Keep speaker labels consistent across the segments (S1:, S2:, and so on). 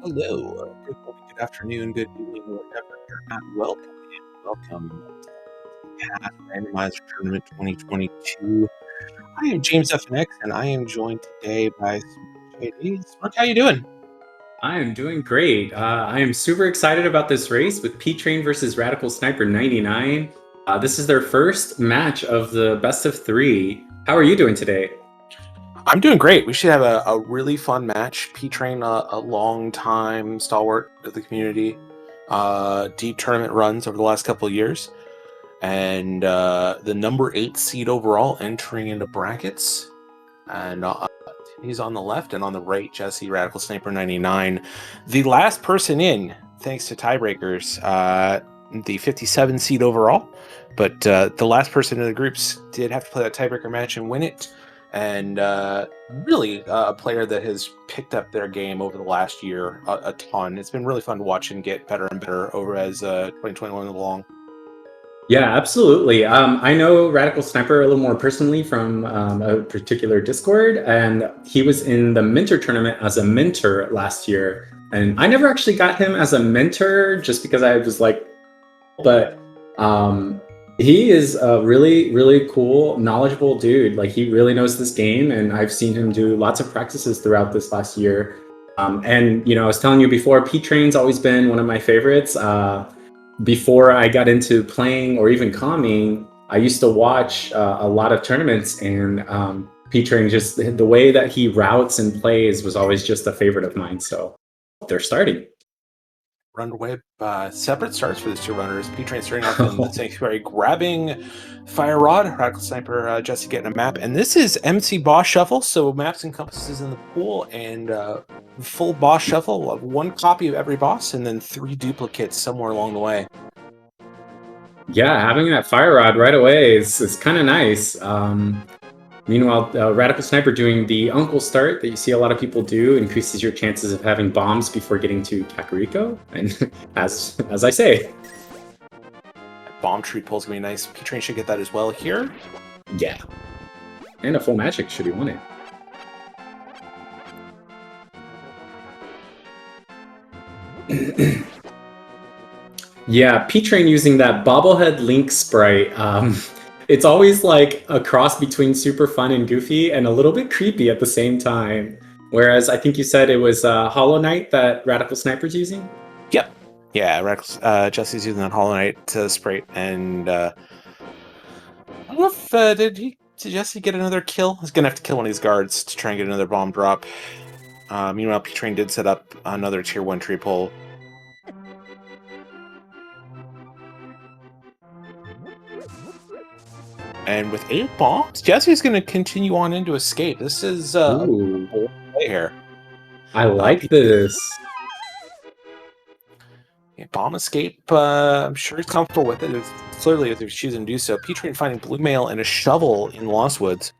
S1: Hello, good morning, good afternoon, good evening, wherever you're at. Welcome welcome to the Randomizer Tournament 2022. I am James FNX, and I am joined today by Smart JD. Smart, how you doing?
S2: I am doing great. I am super excited about this race with P-Train versus RadicalSniper99. This is their first match of the best of three. How are you doing today?
S1: I'm doing great. We should have a really fun match. P-Train, a long-time stalwart of the community, deep tournament runs over the last couple of years, and the number 8 seed overall entering into brackets. And he's on the left, and on the right, Jesse, RadicalSniper99. The last person in, thanks to tiebreakers, the 57 seed overall. But the last person in the groups did have to play that tiebreaker match and win it. And really a player that has picked up their game over the last year a ton. It's been really fun to watch him get better and better over as 2021 along.
S2: Yeah, absolutely. I know Radical Sniper a little more personally from a particular Discord, and he was in the Mentor tournament as a mentor last year. And I never actually got him as a mentor just because I was like, but he is a really, really cool, knowledgeable dude. Like, he really knows this game, and I've seen him do lots of practices throughout this last year. And, you know, I was telling you before, P-Train's always been one of my favorites. Before I got into playing or even calming, I used to watch a lot of tournaments, and P-Train, just the way that he routes and plays was always just a favorite of mine. So they're starting.
S1: Runway, separate starts for these two runners. P-Train starting off in the sanctuary, grabbing Fire Rod, Radical Sniper Jesse getting a map. And this is MC Boss Shuffle, so maps and compasses in the pool, and full boss shuffle of one copy of every boss, and then 3 duplicates somewhere along the way.
S2: Yeah, having that fire rod right away is kind of nice. Meanwhile, Radical Sniper doing the uncle start that you see a lot of people do increases your chances of having bombs before getting to Kakariko. And as I say,
S1: Bomb tree pull's gonna be nice. P-Train should get that as well here.
S2: yeah. And a full magic should he want it. Yeah, P-Train using that bobblehead Link sprite. It's always like a cross between super fun and goofy and a little bit creepy at the same time. Whereas I think you said it was Hollow Knight that Radical Sniper's using?
S1: Yep. Yeah, Jesse's using that Hollow Knight sprite, and I don't know if did Jesse get another kill? He's gonna have to kill one of these guards to try and get another bomb drop. Meanwhile, P-Train did set up another tier 1 tree pull. And with 8 bombs, Jesse's going to continue on into escape. This is a bold play here.
S2: I like this.
S1: Yeah, bomb escape, I'm sure he's comfortable with it. It's clearly, if he's choosing to do so. P-Train finding blue mail and a shovel in Lost Woods.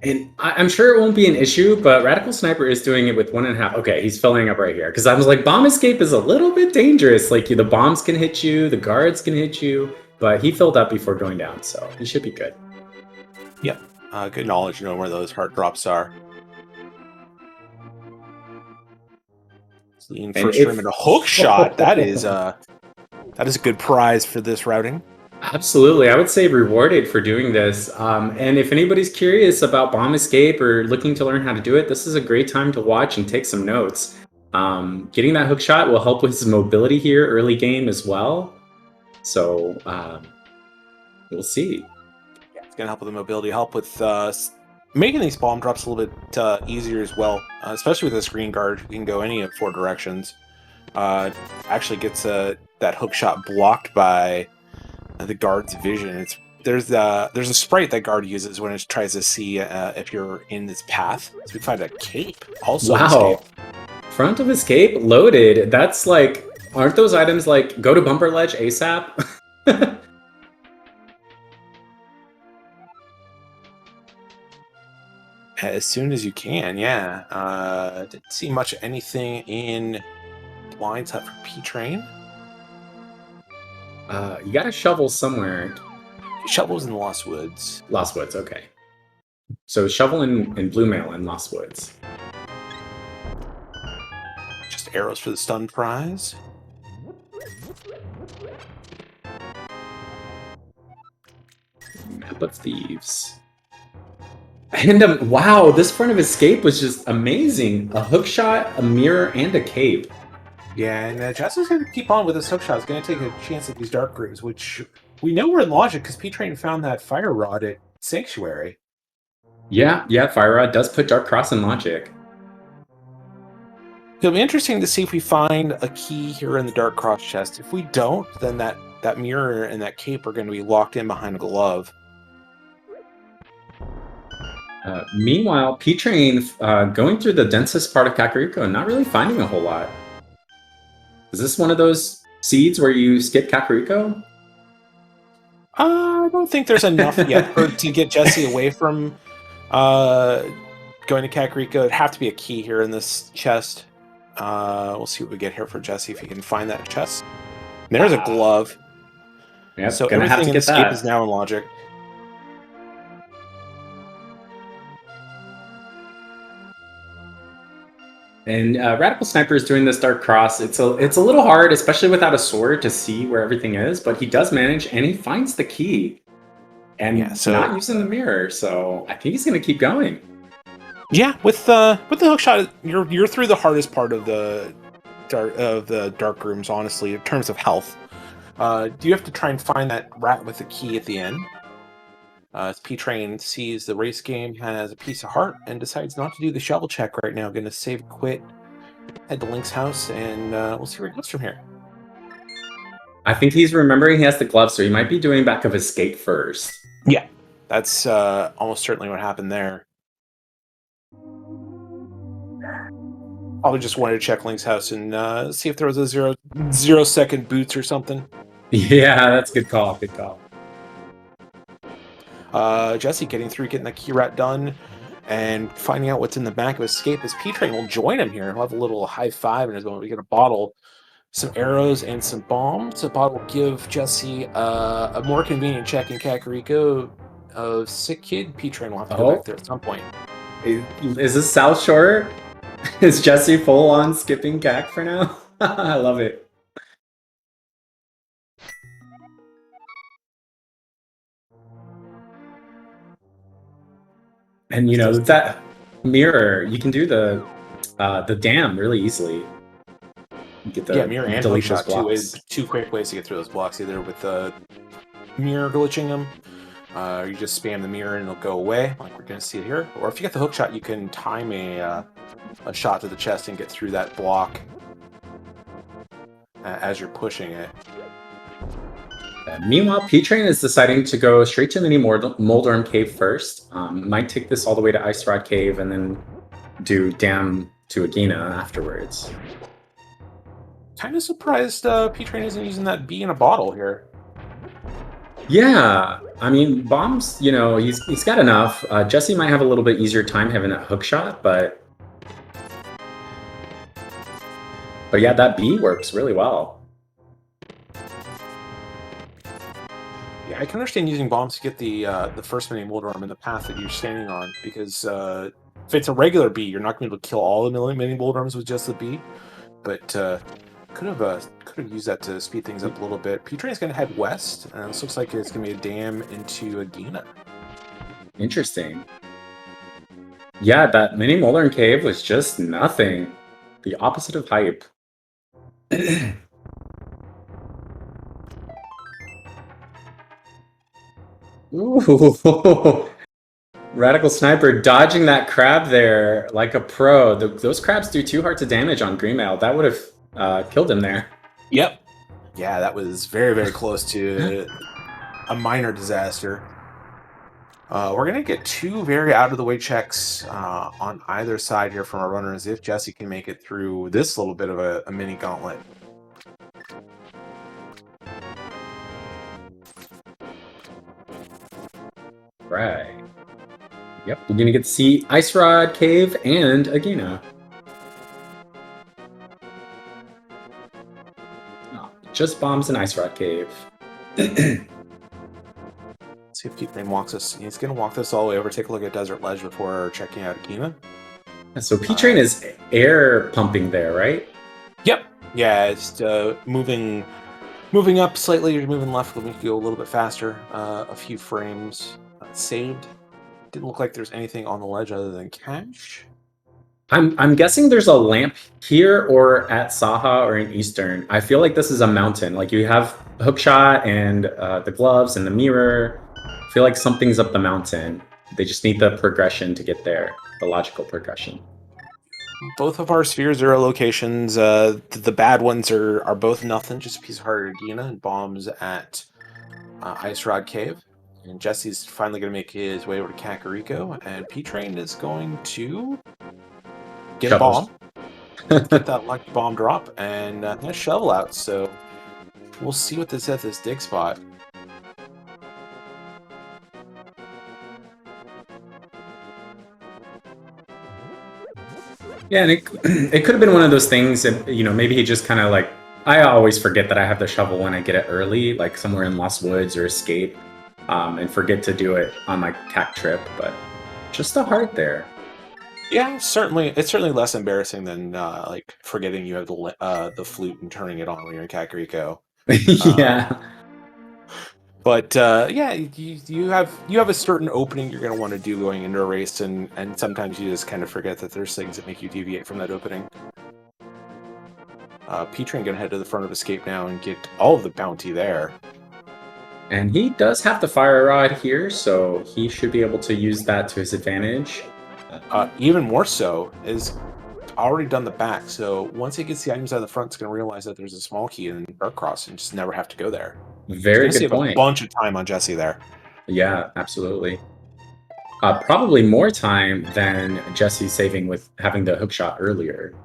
S2: And I'm sure it won't be an issue, but Radical Sniper is doing it with 1.5. Okay, he's filling up right here. Because I was like, bomb escape is a little bit dangerous. Like, the bombs can hit you, the guards can hit you. But he filled up before going down, so he should be good.
S1: Yep. Good knowledge, where those heart drops are. Lean first rim and a hook shot. That is a good prize for this routing.
S2: Absolutely. I would say rewarded for doing this. And if anybody's curious about bomb escape or looking to learn how to do it, this is a great time to watch and take some notes. Getting that hook shot will help with his mobility here early game as well. So we'll see.
S1: Yeah, it's going to help with the mobility, help with making these bomb drops a little bit easier as well, especially with a screen guard who can go any of 4 directions. Actually gets that hook shot blocked by the guard's vision. There's a sprite that guard uses when it tries to see if you're in this path. So we find a cape also.
S2: Wow. Escape. Front of escape loaded. That's like, aren't those items like go to bumper ledge ASAP?
S1: As soon as you can, yeah. Didn't see much of anything in Blind Hut for P-Train.
S2: You got a shovel somewhere.
S1: Shovel's in Lost Woods.
S2: Lost Woods, okay. So shovel in blue mail in Lost Woods.
S1: Just arrows for the stun prize.
S2: Map of Thieves. And wow, this front of escape was just amazing. A hook shot, a mirror, and a cape.
S1: Yeah, and Jesse's going to keep on with his hook shot. He's going to take a chance at these dark grooves, which we know were in logic because P-Train found that fire rod at Sanctuary.
S2: Yeah, Fire Rod does put Dark Cross in logic.
S1: It'll be interesting to see if we find a key here in the Dark Cross chest. If we don't, then that mirror and that cape are going to be locked in behind a glove.
S2: Meanwhile, P-Train going through the densest part of Kakariko and not really finding a whole lot. Is this one of those seeds where you skip Kakariko?
S1: I don't think there's enough yet to get Jesse away from going to Kakariko. It'd have to be a key here in this chest. We'll see what we get here for Jesse if he can find that chest. And there's a glove.
S2: Yep,
S1: so
S2: gonna have to
S1: everything in
S2: get
S1: escape
S2: that.
S1: is now in logic.
S2: And Radical Sniper is doing this Dark Cross. It's a little hard, especially without a sword, to see where everything is. But he does manage, and he finds the key, and not using the mirror. So I think he's going to keep going.
S1: Yeah, with the hook shot, you're through the hardest part of the dark rooms. Honestly, in terms of health, do you have to try and find that rat with the key at the end? As P-Train sees the race game has a piece of heart and decides not to do the shovel check right now. Going to save, quit, head to Link's house, and we'll see where it goes from here.
S2: I think he's remembering he has the glove, so he might be doing back of escape first.
S1: Yeah, that's almost certainly what happened there. Probably just wanted to check Link's house and see if there was a zero second boots or something.
S2: Yeah, that's a good call. Good call.
S1: Jesse getting that key rat done and finding out what's in the back of escape as P-Train will join him here. He'll have a little high five in his moment. We get a bottle, some arrows, and some bombs. The bottle will give Jesse a more convenient check in Kakariko of Sick Kid. P-Train will have to go back there at some point.
S2: Is this South Shore? Is Jesse full on skipping Kak for now? I love it. And you know that mirror, you can do the dam really easily. You get the
S1: mirror and hook shot two quick ways to get through those blocks. Either with the mirror glitching them, or you just spam the mirror and it'll go away, like we're going to see it here. Or if you get the hook shot, you can time a shot to the chest and get through that block as you're pushing it.
S2: Meanwhile, P-Train is deciding to go straight to Mini Moldorm Cave first. Might take this all the way to Ice Rod Cave and then do Dam to Agina afterwards.
S1: Kind of surprised P-Train isn't using that bee in a bottle here.
S2: Yeah, I mean, bombs, you know, he's got enough. Jesse might have a little bit easier time having that hook shot, but yeah, that bee works really well.
S1: Yeah, I can understand using bombs to get the first Mini Moldorm in the path that you're standing on, because if it's a regular bee, you're not going to be able to kill all the Mini Moldorms with just the bee. But could have used that to speed things up a little bit. P-Train's going to head west, and this looks like it's going to be a dam into Agina.
S2: Interesting. Yeah, that Mini Moldorm Cave was just nothing. The opposite of hype. Ooh. Radical Sniper dodging that crab there like a pro. Those crabs do 2 hearts of damage on Greenmail. That would have killed him there.
S1: Yep. Yeah, that was very, very close to a minor disaster. We're going to get 2 very out-of-the-way checks on either side here from our runners if Jesse can make it through this little bit of a mini gauntlet.
S2: Right. Yep, we're gonna get to see Ice Rod Cave and Agina. Oh, just bombs and Ice Rod Cave.
S1: See if P-Train walks us. He's gonna walk this all the way over, take a look at Desert Ledge before checking out Agina.
S2: So P-Train is air pumping there, right?
S1: Yep. Yeah, it's moving up slightly. You're moving left. Let me go a little bit faster. A few frames saved. Didn't look like there's anything on the ledge other than cash.
S2: I'm guessing there's a lamp here or at Saha or in Eastern. I feel like this is a mountain. Like you have hookshot and the gloves and the mirror. I feel like something's up the mountain. They just need the progression to get there, the logical progression.
S1: Both of our sphere zero locations, the bad ones are both nothing, just a piece of Hardina and bombs at Ice Rod Cave. And Jesse's finally going to make his way over to Kakariko, and P-Train is going to get a
S2: Shovels.
S1: bomb, get that lucky bomb drop, and a shovel out. So we'll see what this is at this dig spot.
S2: Yeah, and it could have been one of those things that, you know, maybe he just kind of like, I always forget that I have the shovel when I get it early, like somewhere in Lost Woods or Escape, and forget to do it on my CAC trip, but just the heart there.
S1: Yeah, certainly. It's certainly less embarrassing than like forgetting you have the flute and turning it on when you're in Kakariko.
S2: Yeah.
S1: But yeah, you have a certain opening you're going to want to do going into a race, and sometimes you just kind of forget that there's things that make you deviate from that opening. P-Train going to head to the front of Escape now and get all of the bounty there.
S2: And he does have the fire rod here, so he should be able to use that to his advantage.
S1: Even more so is already done the back, so once he gets the items out of the front, it's going to realize that there's a small key in Dark Cross and just never have to go there.
S2: Very good
S1: Save
S2: point.
S1: a bunch of time on Jesse there.
S2: Yeah, absolutely. Probably more time than Jesse saving with having the hookshot earlier.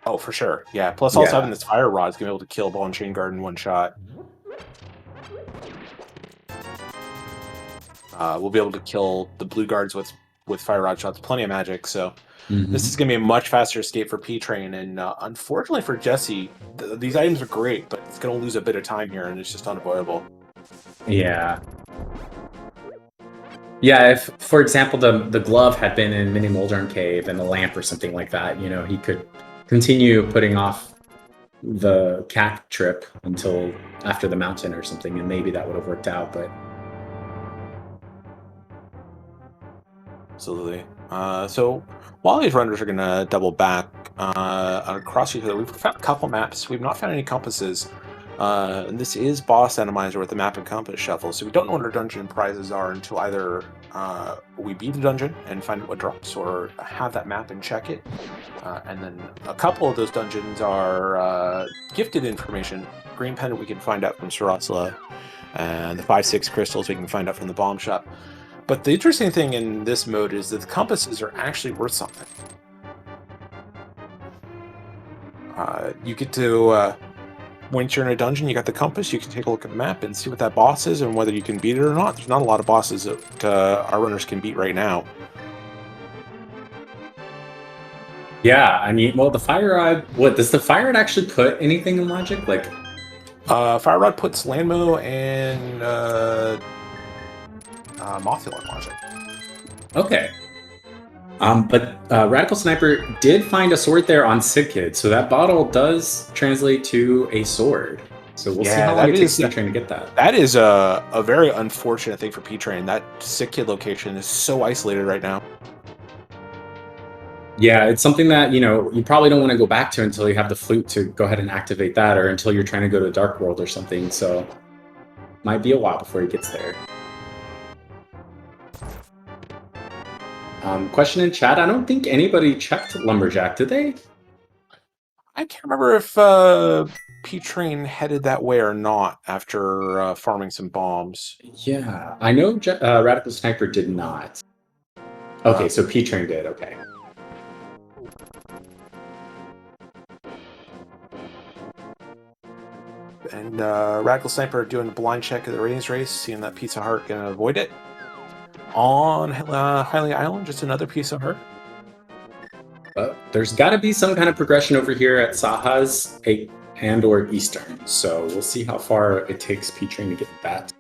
S1: Oh, for sure. Yeah. Plus, also having this fire rod is going to be able to kill Ball and Chain Guard in one shot. We'll be able to kill the blue guards with fire rod shots. Plenty of magic. So this is going to be a much faster escape for P-Train. And unfortunately for Jesse, these items are great, but it's going to lose a bit of time here, and it's just unavoidable.
S2: Yeah. Yeah, if, for example, the glove had been in Mini Moldern Cave and the lamp or something like that, you know, he could continue putting off the CAC trip until after the mountain or something, and maybe that would have worked out, but...
S1: Absolutely. So while these runners are going to double back across each other, we've found a couple maps. We've not found any compasses. And this is Boss Randomizer with the map and compass shuffle, so we don't know what our dungeon prizes are until either we beat the dungeon and find out what drops, or have that map and check it. And then a couple of those dungeons are gifted information. Green Pendant we can find out from Sarasla, and the 5-6 crystals we can find out from the bomb shop. But the interesting thing in this mode is that the compasses are actually worth something. You get to, once you're in a dungeon, you got the compass, you can take a look at the map and see what that boss is and whether you can beat it or not. There's not a lot of bosses that our runners can beat right now.
S2: Yeah, I mean, well, the fire rod, what, does the fire rod actually put anything in logic? Like,
S1: Fire Rod puts Landmo and Mothula in logic.
S2: okay. But Radical Sniper did find a sword there on Sidkid, so that bottle does translate to a sword. So we'll see how long it takes P-Train to get that.
S1: That is a very unfortunate thing for P-Train. That Sidkid location is so isolated right now.
S2: Yeah, it's something that, you know, you probably don't want to go back to until you have the flute to go ahead and activate that, or until you're trying to go to Dark World or something, so might be a while before he gets there. Question in chat, I don't think anybody checked Lumberjack, did they?
S1: I can't remember if P-Train headed that way or not after farming some bombs.
S2: Yeah, I know Radical Sniper did not. Okay, so P-Train did, okay.
S1: And Radical Sniper doing a blind check of the ratings race, seeing that piece of heart gonna avoid it. On Highly Island, just another piece of heart.
S2: There's got to be some kind of progression over here at Saha's and or Eastern, so we'll see how far it takes P-Train to get that.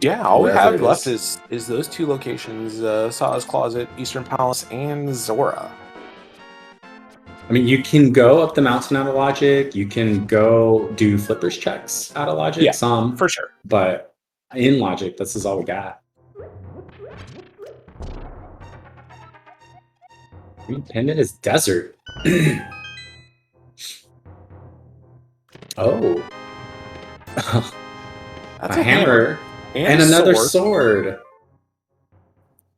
S1: Yeah, all we have left is those two locations, Saha's Closet, Eastern Palace, and Zora.
S2: I mean, you can go up the mountain out of logic. You can go do flippers checks out of logic,
S1: Yeah,
S2: some,
S1: for sure.
S2: but in logic, this is all we got. Green Pendant is desert. Oh.
S1: That's
S2: A
S1: a hammer
S2: hammer
S1: and
S2: and
S1: a
S2: another
S1: sword.
S2: sword.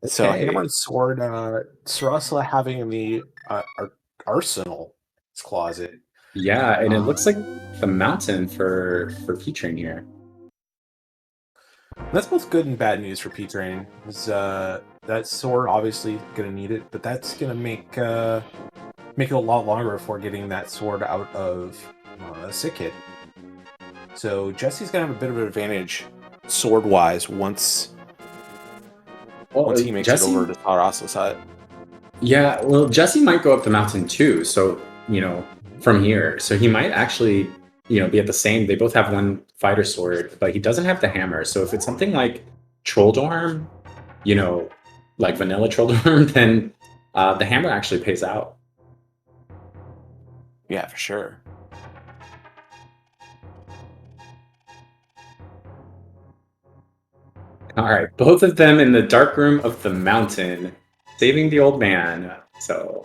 S1: So
S2: Okay.
S1: hammer and sword, Sarasa having in the arsenal closet.
S2: Yeah, and it looks like the mountain for P-Train here.
S1: That's both good and bad news for P-Train. That sword obviously gonna need it, but that's gonna make it a lot longer before getting that sword out of Sick Kid. So Jesse's gonna have a bit of an advantage sword-wise once he makes it over to Sarasa's side.
S2: Yeah, well, Jesse might go up the mountain too. So, from here. So he might actually, be at the same. They both have one fighter sword, but he doesn't have the hammer. So if it's something like Trolldorm, like vanilla Trolldorm, then the hammer actually pays out.
S1: Yeah, for sure.
S2: All right, both of them in the dark room of the mountain, saving the old man. So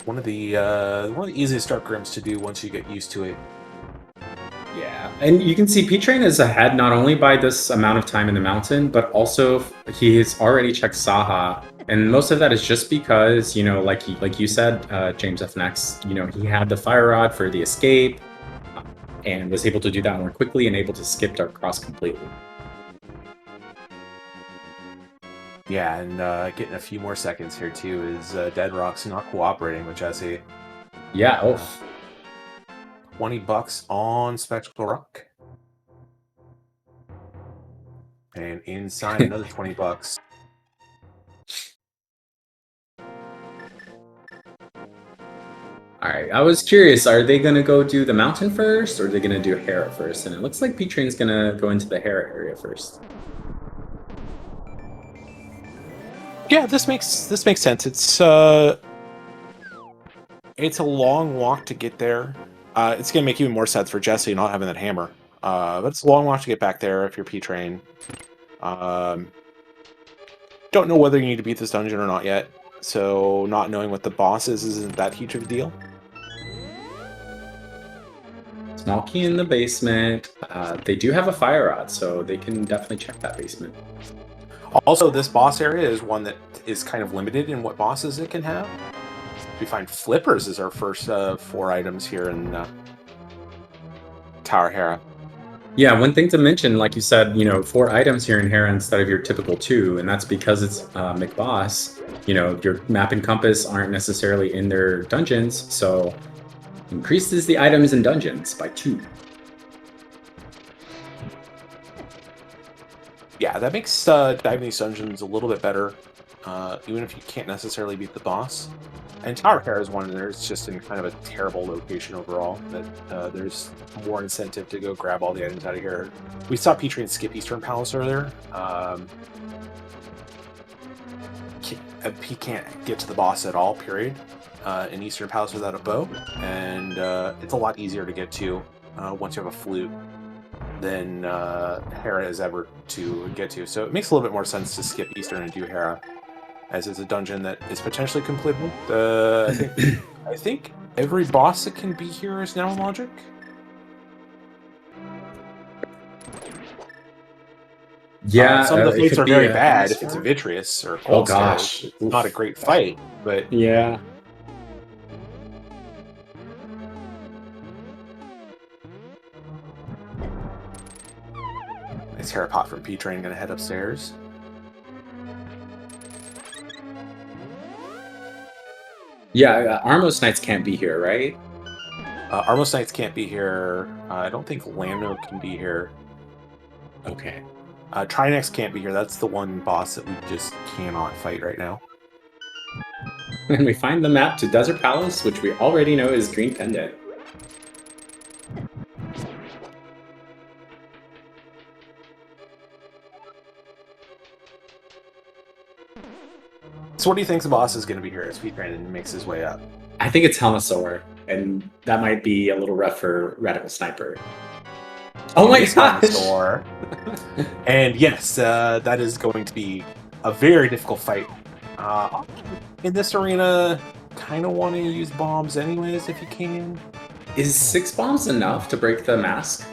S1: one of the easiest dark rooms to do once you get used to it.
S2: yeah, and you can see P-Train is ahead not only by this amount of time in the mountain, but also he has already checked Saha, and most of that is just because like you said, James F. Next, he had the fire rod for the escape, and was able to do that more quickly and able to skip Dark Cross completely.
S1: Yeah, and getting a few more seconds here too is Dead Rock's not cooperating with Jesse.
S2: Yeah. Oh.
S1: $20 on Spectacle Rock. And inside another $20.
S2: All right, I was curious, are they going to go do the mountain first, or are they going to do Hera first? And it looks like P-Train's going to go into the Hera area first.
S1: Yeah, this makes sense. It's a long walk to get there. It's going to make even more sense for Jesse not having that hammer. But it's a long walk to get back there if you're P-Train. Don't know whether you need to beat this dungeon or not yet. So not knowing what the boss is isn't that huge of a deal.
S2: Small key in the basement. They do have a fire rod, so they can definitely check that basement.
S1: Also, this boss area is one that is kind of limited in what bosses it can have. We find flippers as our first 4 items here in Tower Hera.
S2: Yeah, one thing to mention, like you said, 4 items here in Hera instead of your typical 2, and that's because it's McBoss. Your map and compass aren't necessarily in their dungeons, so increases the items in dungeons by 2.
S1: Yeah, that makes diving these dungeons a little bit better, even if you can't necessarily beat the boss. And Tower Hera is one there. It's just in kind of a terrible location overall. That there's more incentive to go grab all the items out of here. We saw P-Train skip Eastern Palace earlier. He can't get to the boss at all, period, in Eastern Palace without a bow. And it's a lot easier to get to once you have a flute than Hera is ever to get to. So it makes a little bit more sense to skip Eastern and do Hera, as it's a dungeon that is potentially completable. I think every boss that can be here is now in logic.
S2: Yeah,
S1: some of the fights are very bad if
S2: if
S1: it's a Vitreous or a
S2: Oh
S1: Cold Stare.
S2: gosh,
S1: It's not a great fight, but
S2: yeah.
S1: Nice Hera pot from P-Train, gonna head upstairs.
S2: Yeah, Armos Knights can't be here, right?
S1: Armos Knights can't be here. I don't think Lando can be here.
S2: Okay.
S1: Trinex can't be here. That's the one boss that we just cannot fight right now.
S2: And we find the map to Desert Palace, which we already know is Green Pendant.
S1: So what do you think the boss is going to be here as Speedrun makes his way up?
S2: I think it's Helmasaur, and that might be a little rough for Radical Sniper. Oh my gosh!
S1: And yes, that is going to be a very difficult fight. In this arena, kind of want to use bombs anyways if you can.
S2: Is 6 bombs enough to break the mask?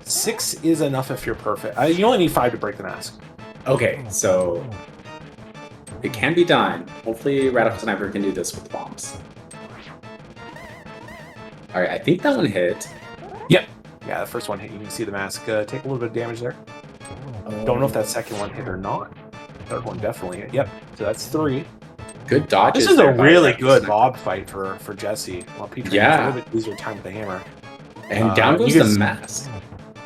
S1: 6 is enough if you're perfect. You only need 5 to break the mask.
S2: Okay, so it can be done. Hopefully Radical Sniper can do this with bombs. Alright, I think that one hit.
S1: Yep. Yeah, the first one hit. You can see the mask take a little bit of damage there. Don't know if that second one hit or not. Third one definitely hit. Yep. So that's 3.
S2: Good dodges.
S1: This is a really good mob fight for Jesse. Well, Petrie has a little bit easier time with the hammer.
S2: And down goes the mask.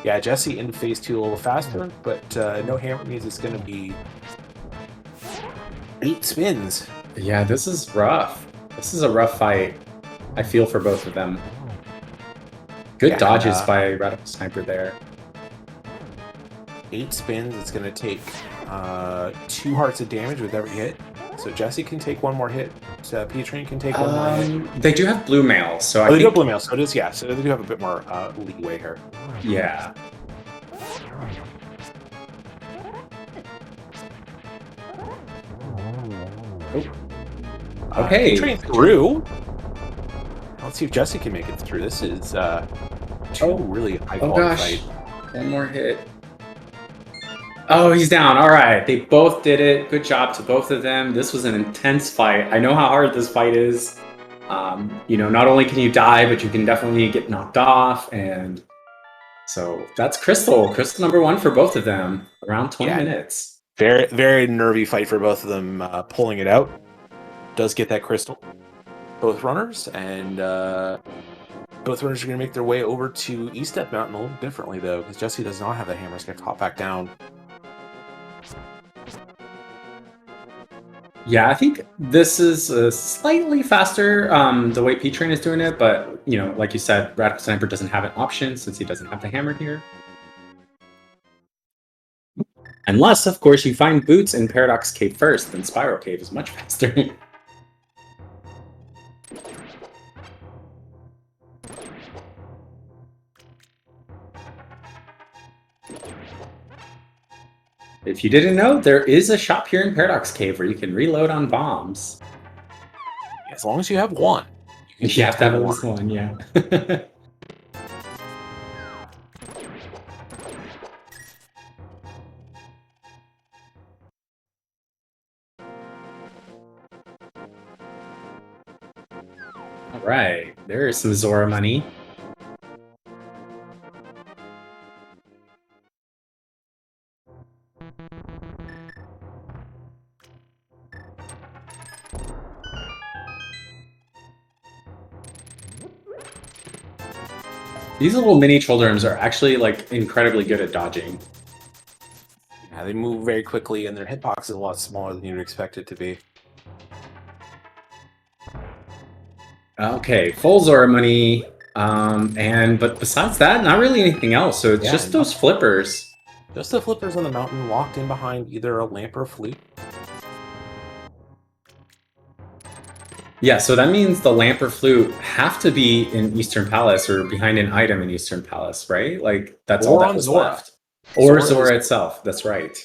S1: Yeah, Jesse into phase 2 a little faster, but no hammer means it's going to be 8 spins.
S2: Yeah, this is rough. This is a rough fight. I feel for both of them. Good dodges by Radical Sniper there.
S1: 8 spins. It's going to take 2 hearts of damage with every hit. So Jesse can take 1 more hit. So Petrie can take 1 more hit.
S2: They do have blue mail, so I
S1: think... they do have blue mail, so it is, yeah. So they do have a bit more leeway here.
S2: Yeah. Oh. Okay.
S1: Petrie through. Let's see if Jesse can make it through. This is 2 really high quality fight.
S2: 1 more hit. Oh, he's down. All right. They both did it. Good job to both of them. This was an intense fight. I know how hard this fight is. You know, not only can you die, but you can definitely get knocked off. And so that's Crystal. Crystal number 1 for both of them. Around 20 minutes.
S1: Very, very nervy fight for both of them. Pulling it out. Does get that Crystal. Both runners. And both runners are going to make their way over to East Step Mountain a little differently, though, because Jesse does not have the hammer. He's going to hop back down.
S2: Yeah, I think this is slightly faster the way P-Train is doing it, but, you know, like you said, Radical Sniper doesn't have an option since he doesn't have the hammer here. Unless, of course, you find Boots in Paradox Cave first, then Spiral Cave is much faster. If you didn't know, there is a shop here in Paradox Cave where you can reload on bombs.
S1: As long as you have 1.
S2: You have to have at least 1, yeah. All right, there is some Zora money. These little mini Childrums are actually like incredibly good at dodging.
S1: Yeah, they move very quickly, and their hitbox is a lot smaller than you'd expect it to be.
S2: Okay, full Zora money, but besides that, not really anything else. So it's just those flippers.
S1: Just the flippers on the mountain, locked in behind either a lamp or a flute.
S2: Yeah, so that means the lamp or flute have to be in Eastern Palace or behind an item in Eastern Palace, right? Like, that's all that was left. Or Zora itself, that's right.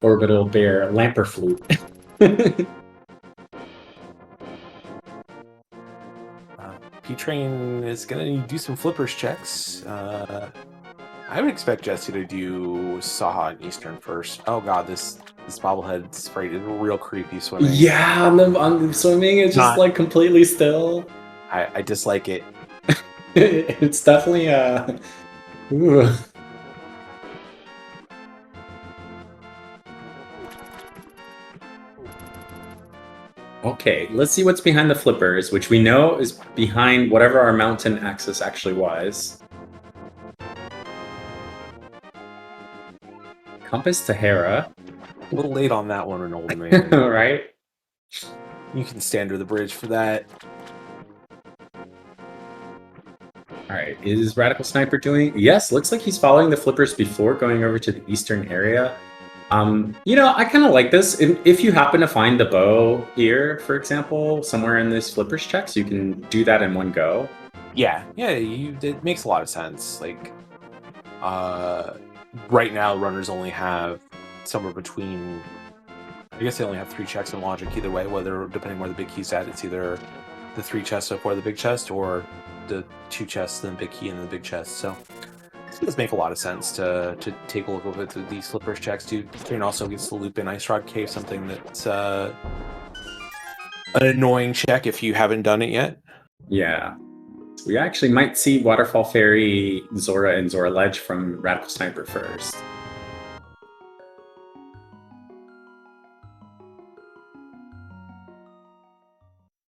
S2: Orbital Bear, lamp or flute.
S1: P-Train is going to do some flippers checks. I would expect Jesse to do Saha and Eastern first. Oh god, this bobblehead sprite is real creepy swimming.
S2: Yeah, on the swimming, it's just like completely still.
S1: I dislike it.
S2: It's definitely ooh. Okay, let's see what's behind the flippers, which we know is behind whatever our mountain axis actually was. Compass to Hera.
S1: A little late on that one, an old man.
S2: Right?
S1: You can stand under the bridge for that.
S2: All right, is Radical Sniper doing? Yes, looks like he's following the flippers before going over to the eastern area. I kind of like this. If you happen to find the bow here, for example, somewhere in this flippers checks, you can do that in one go.
S1: Yeah, it makes a lot of sense. Like, right now, runners only have somewhere between. I guess they only have 3 checks in logic either way. Whether depending where the big key's at, it's either the 3 chests before the big chest, or the 2 chests, then the big key, and then the big chest. So it does make a lot of sense to take a look over at these flippers checks. Dude, Kane also gets the loop in Ice Rod Cave, something that's an annoying check if you haven't done it yet.
S2: Yeah. We actually might see Waterfall Fairy, Zora, and Zora Ledge from Radical Sniper first.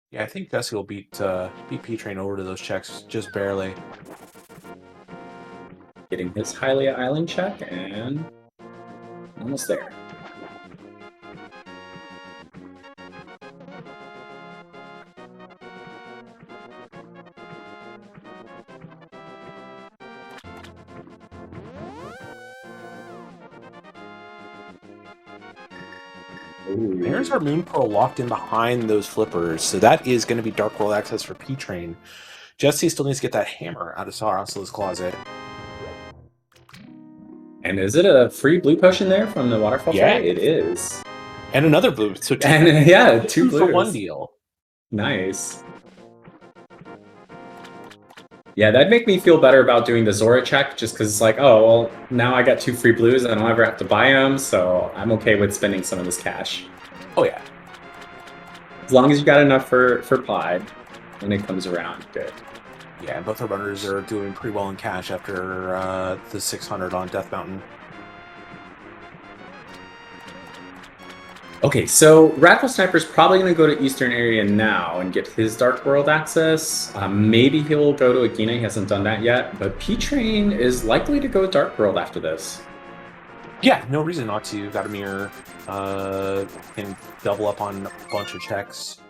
S1: Yeah, I think Dusty will beat P-Train over to those checks just barely.
S2: Getting his Hylia Island check, and almost there. Ooh.
S1: There's our Moon Pearl locked in behind those flippers, so that is going to be Dark World access for P-Train. Jesse still needs to get that hammer out of Saraslo's closet.
S2: And is it a free blue potion there from the Waterfall Fairy? It is.
S1: And another blue. So
S2: two blues.
S1: For one deal.
S2: Nice. Yeah, that'd make me feel better about doing the Zora check, just because it's like, oh, well, now I got 2 free blues, and I don't ever have to buy them, so I'm okay with spending some of this cash.
S1: Oh, yeah.
S2: As long as you got enough for Pied when it comes around, good.
S1: Yeah, both our runners are doing pretty well in cash after the 600 on Death Mountain.
S2: Okay, so Radical Sniper's probably going to go to Eastern area now and get his Dark World access. Maybe he'll go to Agina, he hasn't done that yet, but P-Train is likely to go Dark World after this.
S1: Yeah, no reason not to. Vladimir can double up on a bunch of checks.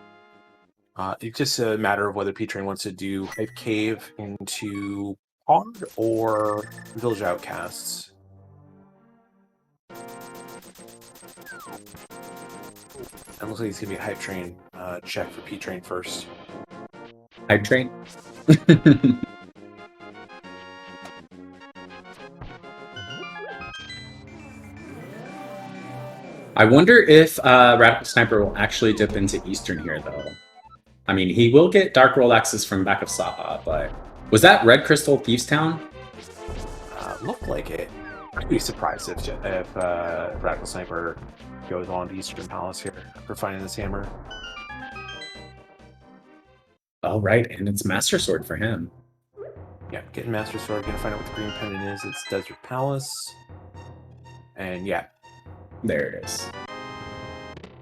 S1: It's just a matter of whether P-Train wants to do Hype Cave into Pond or Village Outcasts. It looks like it's going to be a Hype Train check for P-Train first.
S2: Hype Train? I wonder if Radical Sniper will actually dip into Eastern here, though. I mean, he will get Dark World access from back of Saha, but... Was that Red Crystal Thieves Town?
S1: Looked like it. I'd be surprised if Radical Sniper goes on to Eastern Palace here for finding this hammer.
S2: Oh, right, and it's Master Sword for him.
S1: Yeah, getting Master Sword, gonna find out what the green pendant is. It's Desert Palace. And yeah.
S2: There it is.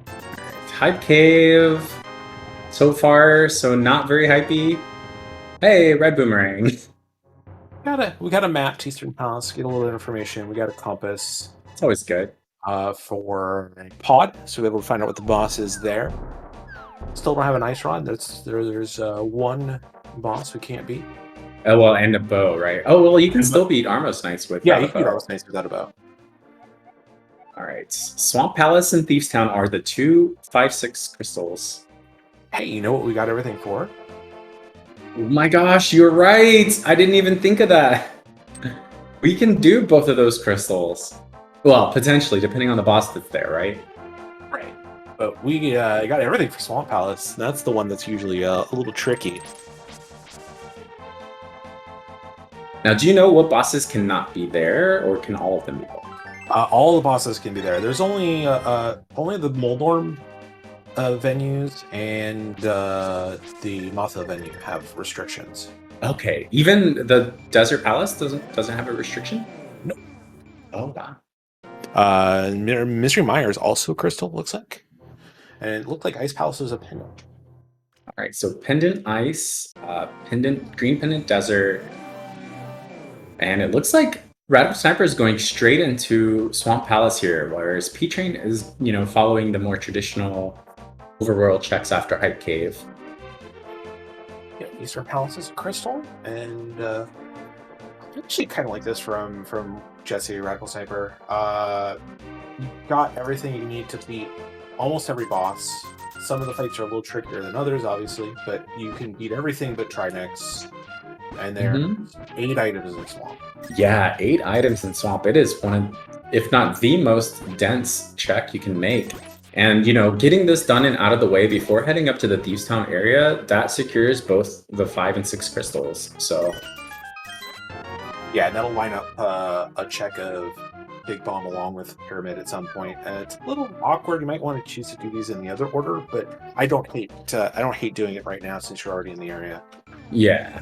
S2: Alright, Hype Cave. So far, so not very hypey. Hey, Red Boomerang.
S1: We got a map to Eastern Palace, get a little information. We got a compass.
S2: It's always good.
S1: For Pod, so we're able to find out what the boss is there. Still don't have an Ice Rod. There's one boss we can't beat.
S2: Oh, well, and a bow, right? Oh, well, you can still beat Armos Knights with
S1: you can beat Armos Knights without a bow.
S2: All right. Swamp Palace and Thieves Town are the 2 5/6 crystals.
S1: Hey, you know what we got everything for?
S2: Oh my gosh, you're right! I didn't even think of that. We can do both of those crystals. Well, potentially, depending on the boss that's there, right?
S1: Right. But we got everything for Swamp Palace. That's the one that's usually a little tricky.
S2: Now, do you know what bosses cannot be there, or can all of them be there?
S1: All the bosses can be there. There's only the Moldorm venues and the Matha venue have restrictions.
S2: Okay, even the Desert Palace doesn't have a restriction?
S1: No.
S2: Oh, wow.
S1: Mystery Mire is also crystal, looks like. And it looked like Ice Palace was a pendant.
S2: All right, so pendant ice, green pendant desert, and it looks like Radical Sniper is going straight into Swamp Palace here, whereas P-Train is, following the more traditional overworld checks after Hype Cave.
S1: Yeah, Eastern Palace's crystal, and actually kind of like this from Jesse Radical Sniper. You got everything you need to beat almost every boss. Some of the fights are a little trickier than others, obviously, but you can beat everything but Trinex. And there's 8 items in Swamp.
S2: Yeah, 8 items in Swamp. It is one of, if not the most dense check you can make. And, you know, getting this done and out of the way before heading up to the Thieves Town area, that secures both the 5 and 6 crystals. So,
S1: yeah, that'll line up a check of Big Bomb along with Pyramid at some point. It's a little awkward. You might want to choose to do these in the other order, but I don't hate doing it right now since you're already in the area.
S2: yeah.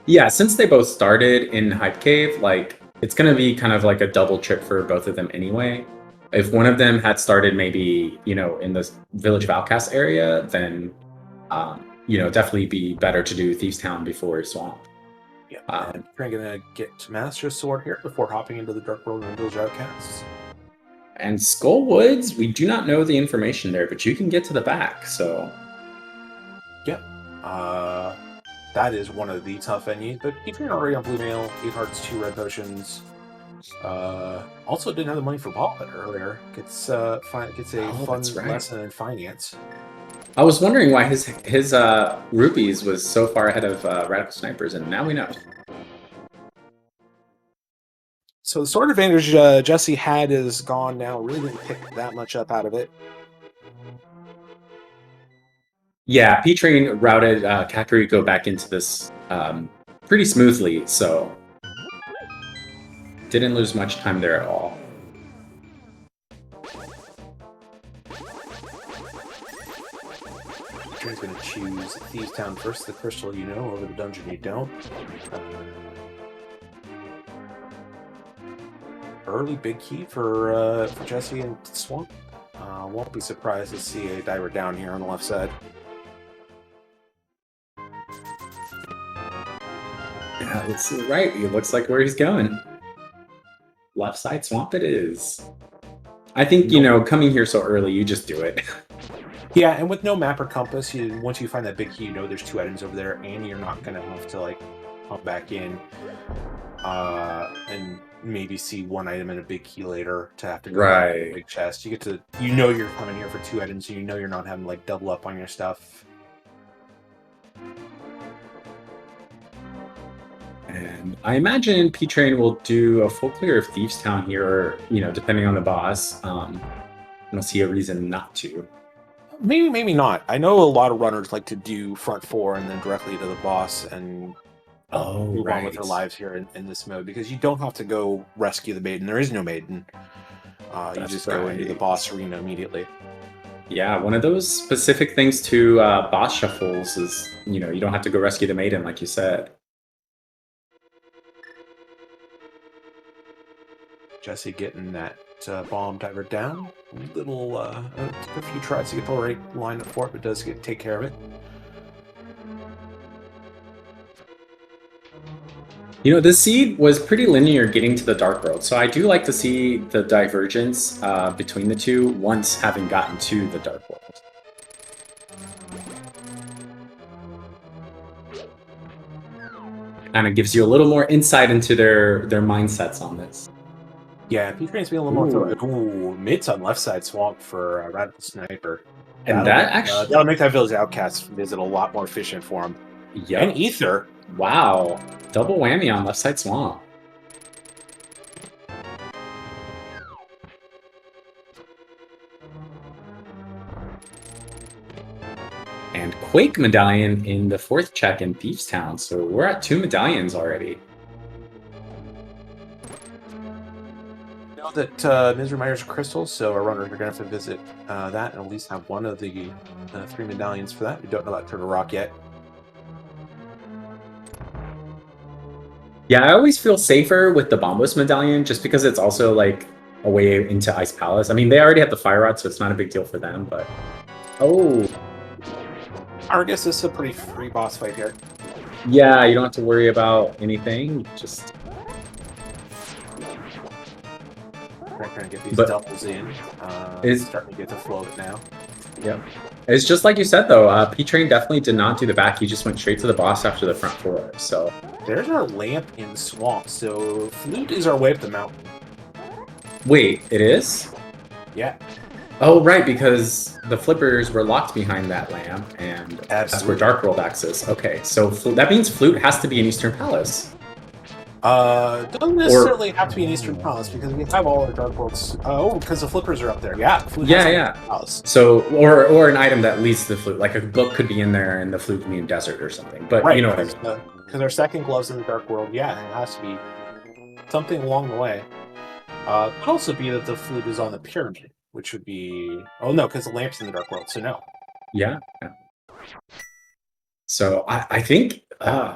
S2: Yeah, since they both started in Hype Cave, like, it's going to be kind of like a double trip for both of them anyway. If one of them had started maybe, you know, in the Village of Outcasts area, then, you know, definitely be better to do Thieves Town before Swamp.
S1: Yeah, and we're going to get to Master Sword here before hopping into the Dark World and Village of Outcasts.
S2: And Skull Woods, we do not know the information there, but you can get to the back, so...
S1: Yep. That is one of the tough venues, but if you're already on Blue Mail, 8 hearts, 2 red potions. Also didn't have the money for Ballot earlier. Gets a fun lesson in finance.
S2: I was wondering why his rupees was so far ahead of Radical Snipers, and now we know.
S1: So the sword advantage Jesse had is gone now. Really didn't pick that much up out of it.
S2: Yeah, P-Train routed Kakariko back into this pretty smoothly, so didn't lose much time there at all.
S1: P-Train's going to choose Thieves Town first, the crystal you know, over the dungeon you don't. Early big key for Jesse and Swamp. Won't be surprised to see a diver down here on the left side.
S2: Yeah, that's right. It looks like where he's going. Left side Swamp it is. I think, you know, coming here so early, you just do it.
S1: Yeah, and with no map or compass, once you find that big key, you know there's 2 items over there, and you're not going to have to, like, pump back in and maybe see 1 item in a big key later to have to go back to the big chest. You get to, you know you're coming here for 2 items, so you know you're not having to, like, double up on your stuff.
S2: And I imagine P-Train will do a full clear of Thieves Town here, or, you know, depending on the boss. I don't see a reason not to.
S1: Maybe not. I know a lot of runners like to do front 4 and then directly to the boss and move on with their lives here in this mode, because you don't have to go rescue the maiden. There is no maiden. You just go into the boss arena immediately.
S2: Yeah, one of those specific things to boss shuffles is, you know, you don't have to go rescue the maiden, like you said.
S1: Jesse getting that bomb diver down. Took a few tries to get the right line up for it, but does take care of it.
S2: You know, the seed was pretty linear getting to the Dark World, so I do like to see the divergence between the two once having gotten to the Dark World. And it gives you a little more insight into their mindsets on this.
S1: Yeah, P-Train's being a little more thorough. Ooh, mids on left side Swamp for Radical Sniper.
S2: And
S1: that'll make that Village Outcast visit a lot more efficient for him.
S2: Yep.
S1: And Ether.
S2: Wow. Double whammy on left side Swamp. And Quake Medallion in the 4th check in Thieves Town, so we're at 2 medallions already.
S1: Know that Misery Miner's crystals, so our runners are going to have to visit that and at least have one of the 3 medallions for that. We don't know about Turtle Rock yet.
S2: Yeah, I always feel safer with the Bombos Medallion just because it's also like a way into Ice Palace. I mean, they already have the Fire Rod, so it's not a big deal for them, but... Oh!
S1: I guess this is a pretty free boss fight here.
S2: Yeah, you don't have to worry about anything, just...
S1: We're trying to get these doubles in.
S2: Is
S1: starting to get the flow of it now.
S2: Yep. It's just like you said, though. P-Train definitely did not do the back. He just went straight to the boss after the front four. So
S1: There's our lamp in swamp. So flute is our way up the mountain.
S2: wait, it is?
S1: Yeah.
S2: Oh, right, because the flippers were locked behind that lamp, and that's where
S1: Absolutely.
S2: Dark World access. Okay, so that means Flute has to be in Eastern Palace.
S1: Doesn't necessarily have to be an Eastern Palace because we have all our Dark Worlds. Oh, because the flippers are up there. Yeah, flute has to be in Eastern Palace.
S2: So, or an item that leads to the Flute, like a book could be in there, and the Flute could be in Desert or something. But
S1: Right,
S2: you know what I mean.
S1: Because our second glove's in the Dark World. Yeah, it has to be something along the way. Could also be that the flute is on the pyramid, which would be... Oh, no, because the lamp's in the Dark World, so no.
S2: Yeah. So I think,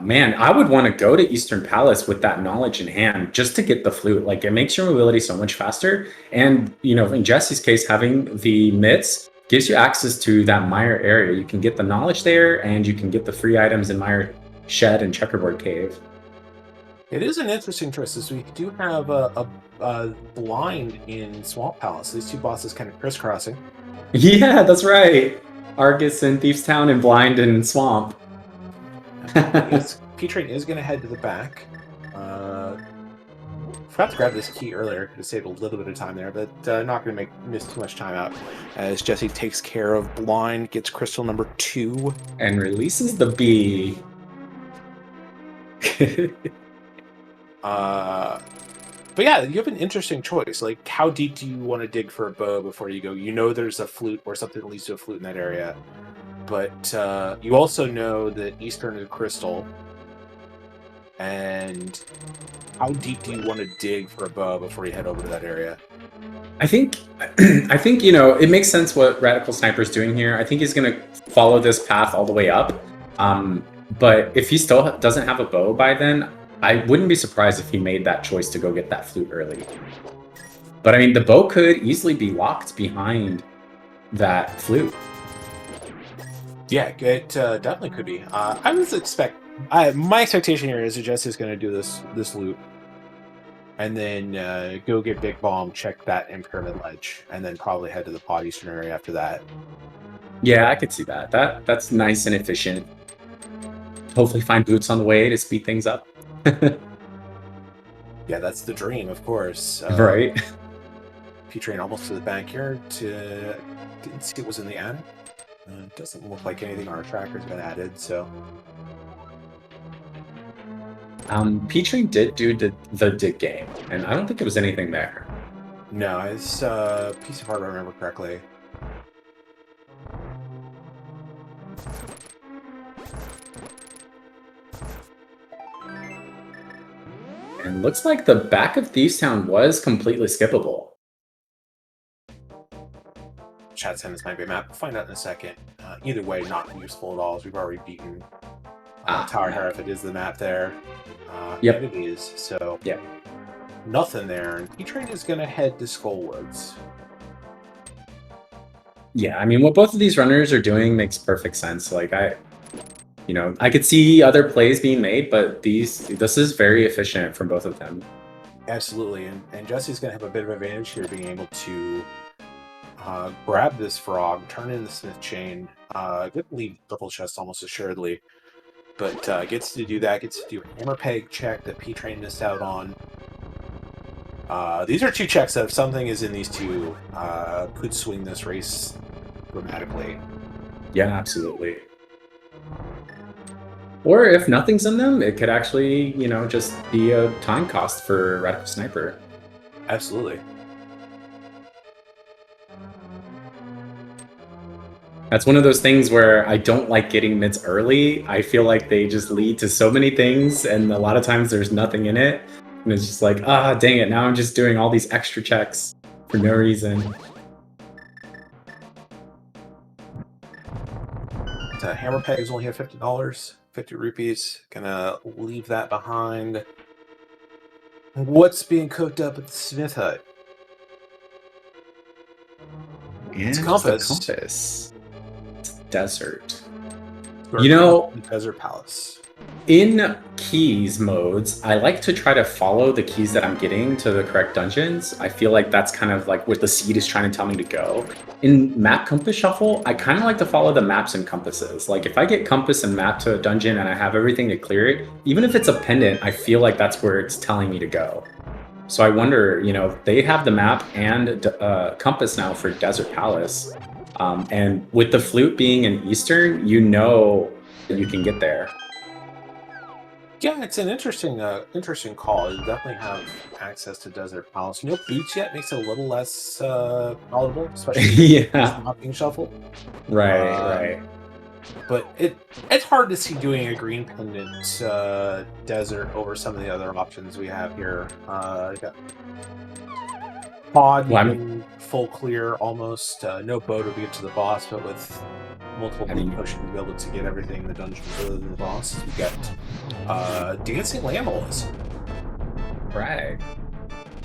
S2: man, I would want to go to Eastern Palace with that knowledge in hand just to get the flute. Like, it makes your mobility so much faster. And, you know, in Jesse's case, having the mitts gives you access to that mire area. You can get the knowledge there, and you can get the free items in Mire Shed and Checkerboard Cave.
S1: It is an interesting choice. So we do have a blind in Swamp Palace. These two bosses kind of crisscrossing.
S2: Yeah, that's right. Argus and Thieves Town and Blind and Swamp.
S1: P-Train is going to head to the back. Forgot to grab this key earlier to save a little bit of time there, but not going to miss too much time out as Jesse takes care of Blind, gets crystal number 2.
S2: And releases the bee.
S1: But yeah, you have an interesting choice. Like, how deep do you want to dig for a bow before you go? You know there's a flute or something that leads to a flute in that area. But you also know that Eastern is crystal. And how deep do you want to dig for a bow before you head over to that area?
S2: I think, you know, it makes sense what Radical Sniper is doing here. I think he's going to follow this path all the way up. But if he still doesn't have a bow by then, I wouldn't be surprised if he made that choice to go get that flute early. But I mean, the bow could easily be locked behind that flute.
S1: Yeah, it definitely could be. I would expect. My expectation here is that Jesse's going to do this loop, and then go get Big Bomb, check that in Pyramid Ledge, and then probably head to the Pod Eastern area after that.
S2: Yeah, I could see that. That's nice and efficient. Hopefully, find boots on the way to speed things up.
S1: Yeah, that's the dream, of course.
S2: Right.
S1: P-Train almost to the bank here. Didn't see it was in the end. Doesn't look like anything on our tracker's been added, so...
S2: P-Train did do the dig game, and I don't think it was anything there.
S1: No, it's a piece of hardware, if I remember correctly.
S2: And looks like the back of Thieves Town was completely skippable.
S1: Chat send this might be a map. We'll find out in a second. Either way, not useful at all, as we've already beaten Tower Hera if it is the map there.
S2: Yep.
S1: It is, so...
S2: Yeah.
S1: Nothing there, and P-Train is going to head to Skullwoods.
S2: Yeah, I mean, what both of these runners are doing makes perfect sense. Like, I could see other plays being made, but this is very efficient from both of them.
S1: Asabsolutely, and Jesse's going to have a bit of advantage here, being able to grab this frog, turn in the Smith Chain, get the lead double chest almost assuredly, but gets to do that, gets to do a hammer peg check that P-Train missed out on. These are two checks that if something is in these two, could swing this race dramatically.
S2: Yeah, absolutely. Or if nothing's in them, it could actually, just be a time cost for Radical Sniper.
S1: Absolutely.
S2: That's one of those things where I don't like getting mids early. I feel like they just lead to so many things, and a lot of times there's nothing in it. And it's just like, dang it, now I'm just doing all these extra checks for no reason.
S1: Hammer peg is only at $50, 50 rupees. Gonna leave that behind. What's being cooked up at the Smith Hut?
S2: Yeah,
S1: it's compass.
S2: Compass. It's desert.
S1: The Desert Palace.
S2: In keys modes, I like to try to follow the keys that I'm getting to the correct dungeons. I feel like that's kind of like what the seed is trying to tell me to go. In map compass shuffle, I kind of like to follow the maps and compasses. Like if I get compass and map to a dungeon and I have everything to clear it, even if it's a pendant, I feel like that's where it's telling me to go. So I wonder, you know, they have the map and compass now for Desert Palace. And with the flute being in Eastern, you know that you can get there.
S1: Yeah, it's an interesting call. You definitely have access to Desert Palace. No boots yet makes it a little less palatable, especially
S2: Yeah.
S1: not being shuffled.
S2: Right.
S1: But it's hard to see doing a green pendant desert over some of the other options we have here. You got pod, you can full clear almost. No bow to get to the boss, but with multiple blue potions to be able to get everything in the dungeon further than the boss. We got Dancing Llamas.
S2: Right.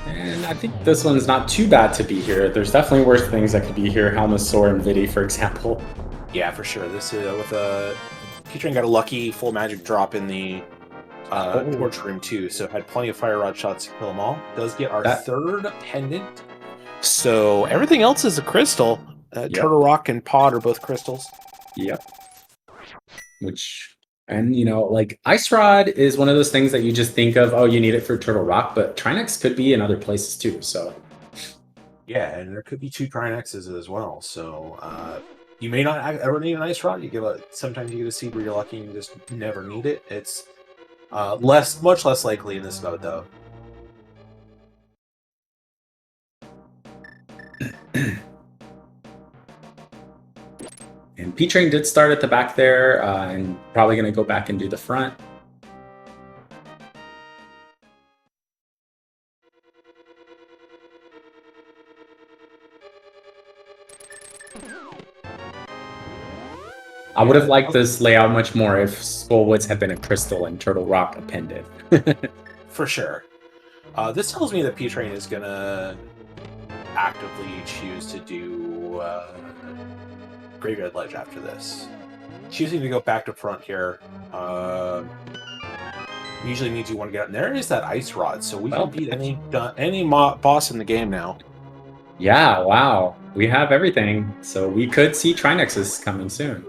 S2: And I think this one's not too bad to be here. There's definitely worse things that could be here. Helmasaur and Vidi, for example.
S1: Yeah, for sure. This is with a P-Train got a lucky full magic drop in the torch room too, so had plenty of fire rod shots to kill them all. Does get our third pendant. So everything else is a crystal. Turtle Rock and Pod are both crystals.
S2: Yep. And you know, like Ice Rod is one of those things that you just think of, oh, you need it for Turtle Rock, but Trinex could be in other places too. So
S1: yeah, and there could be 2 Trinexes as well. So you may not ever need an Ice Rod. Sometimes you get a seed where you're lucky and you just never need it. It's much less likely in this mode though.
S2: And P-Train did start at the back there, and probably going to go back and do the front. I would have liked this layout much more if Skullwoods had been a crystal and Turtle Rock a pendant.
S1: For sure. This tells me that P-Train is going to actively choose to do Graveyard Ledge after this. Choosing to go back to front here usually means you want to get out. And there is that Ice Rod, so we can beat any boss in the game now.
S2: Yeah, wow. We have everything, so we could see Trinexes coming soon.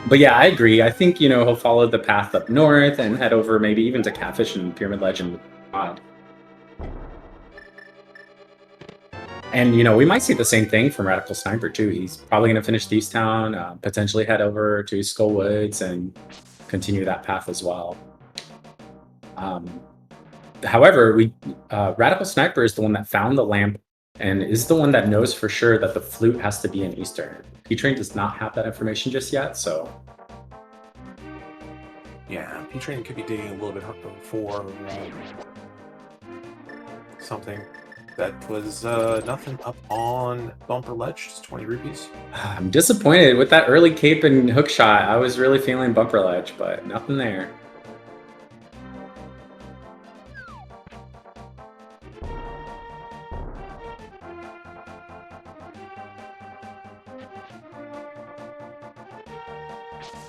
S2: But yeah, I agree. I think, you know, he'll follow the path up north and head over maybe even to Catfish and Pyramid Legend Pod. And, you know, we might see the same thing from Radical Sniper, too. He's probably going to finish Thieves Town, potentially head over to Skullwoods and continue that path as well. However, Radical Sniper is the one that found the lamp and is the one that knows for sure that the flute has to be in Eastern. P-Train does not have that information just yet, so...
S1: Yeah, P-Train could be digging a little bit for something. That was nothing up on Bumper Ledge, just 20 rupees.
S2: I'm disappointed with that early cape and hook shot. I was really feeling Bumper Ledge, but nothing there.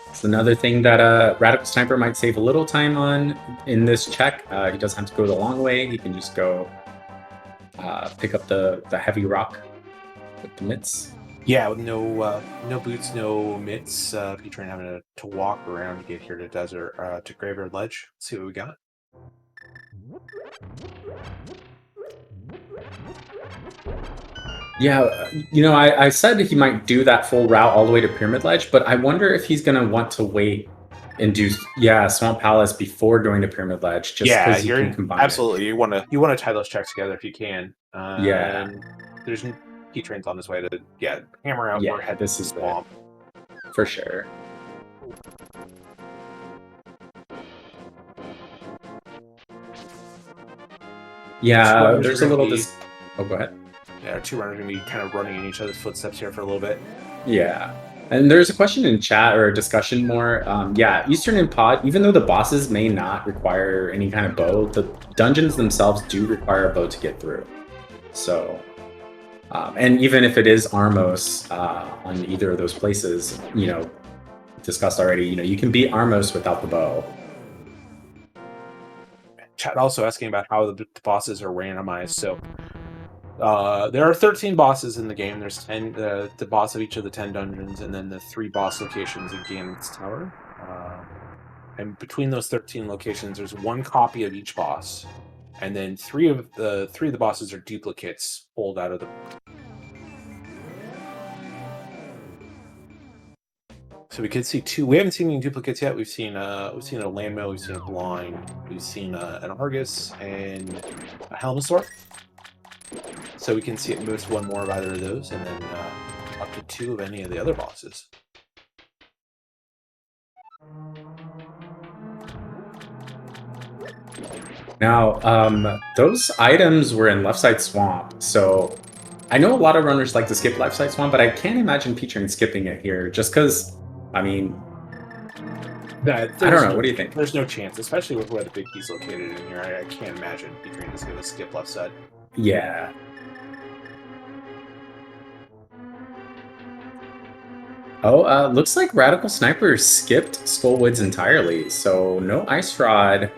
S2: It's another thing that Radical Sniper might save a little time on in this check. He doesn't have to go the long way. He can just go pick up the heavy rock with the mitts.
S1: Yeah, with no boots, no mitts. P-Train having to walk around to get here to to Graveyard Ledge. Let's see what we got.
S2: Yeah, you know, I said he might do that full route all the way to Pyramid Ledge, but I wonder if he's going to want to wait and do Swamp Palace before going to Pyramid Ledge, just because you can combine
S1: absolutely. You want to tie those checks together if you can.
S2: Yeah.
S1: And there's P-Train's on his way to hammer out or head
S2: this is
S1: swamp.
S2: For sure. Yeah, there's a little oh, go ahead.
S1: Yeah, our 2 runners are going to be kind of running in each other's footsteps here for a little bit.
S2: Yeah. And there's a question in chat or a discussion more. Yeah, Eastern and Pod, even though the bosses may not require any kind of bow, the dungeons themselves do require a bow to get through. So, and even if it is Armos on either of those places, you know, discussed already, you can beat Armos without the bow.
S1: Chat also asking about how the bosses are randomized. So there are 13 bosses in the game. There's 10, the boss of each of the 10 dungeons, and then the 3 boss locations in Ganon's Tower. And between those 13 locations, there's 1 copy of each boss, and then 3 of the bosses are duplicates pulled out of the. So we could see 2. We haven't seen any duplicates yet. We've seen a landmill, we've seen a blind, we've seen an Argus, and a Helmasaur. So we can see at most 1 more of either of those, and then up to 2 of any of the other bosses.
S2: Now, those items were in Left Side Swamp, so I know a lot of runners like to skip Left Side Swamp, but I can't imagine P-Train skipping it here, just because, I mean, I don't know. What do you think?
S1: There's no chance, especially with where the big key's located in here. I can't imagine P-Train is going to skip left side.
S2: Yeah. Oh, looks like Radical Sniper skipped Skullwoods entirely, so no Ice Rod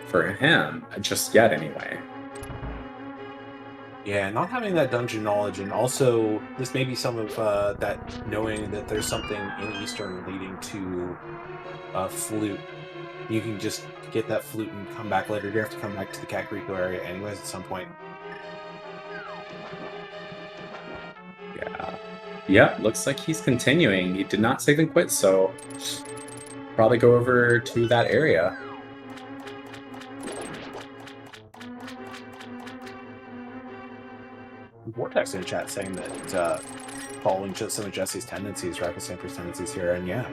S2: for him, just yet anyway.
S1: Yeah, not having that dungeon knowledge, and also this may be some of that knowing that there's something in Eastern leading to flute. You can just get that flute and come back later. You have to come back to the Kakariko area anyways at some point.
S2: Yeah. Yep, looks like he's continuing. He did not save and quit, so probably go over to that area.
S1: Vortex in chat saying that following just some of Jesse's tendencies, RadicalSniper's tendencies here, and yeah,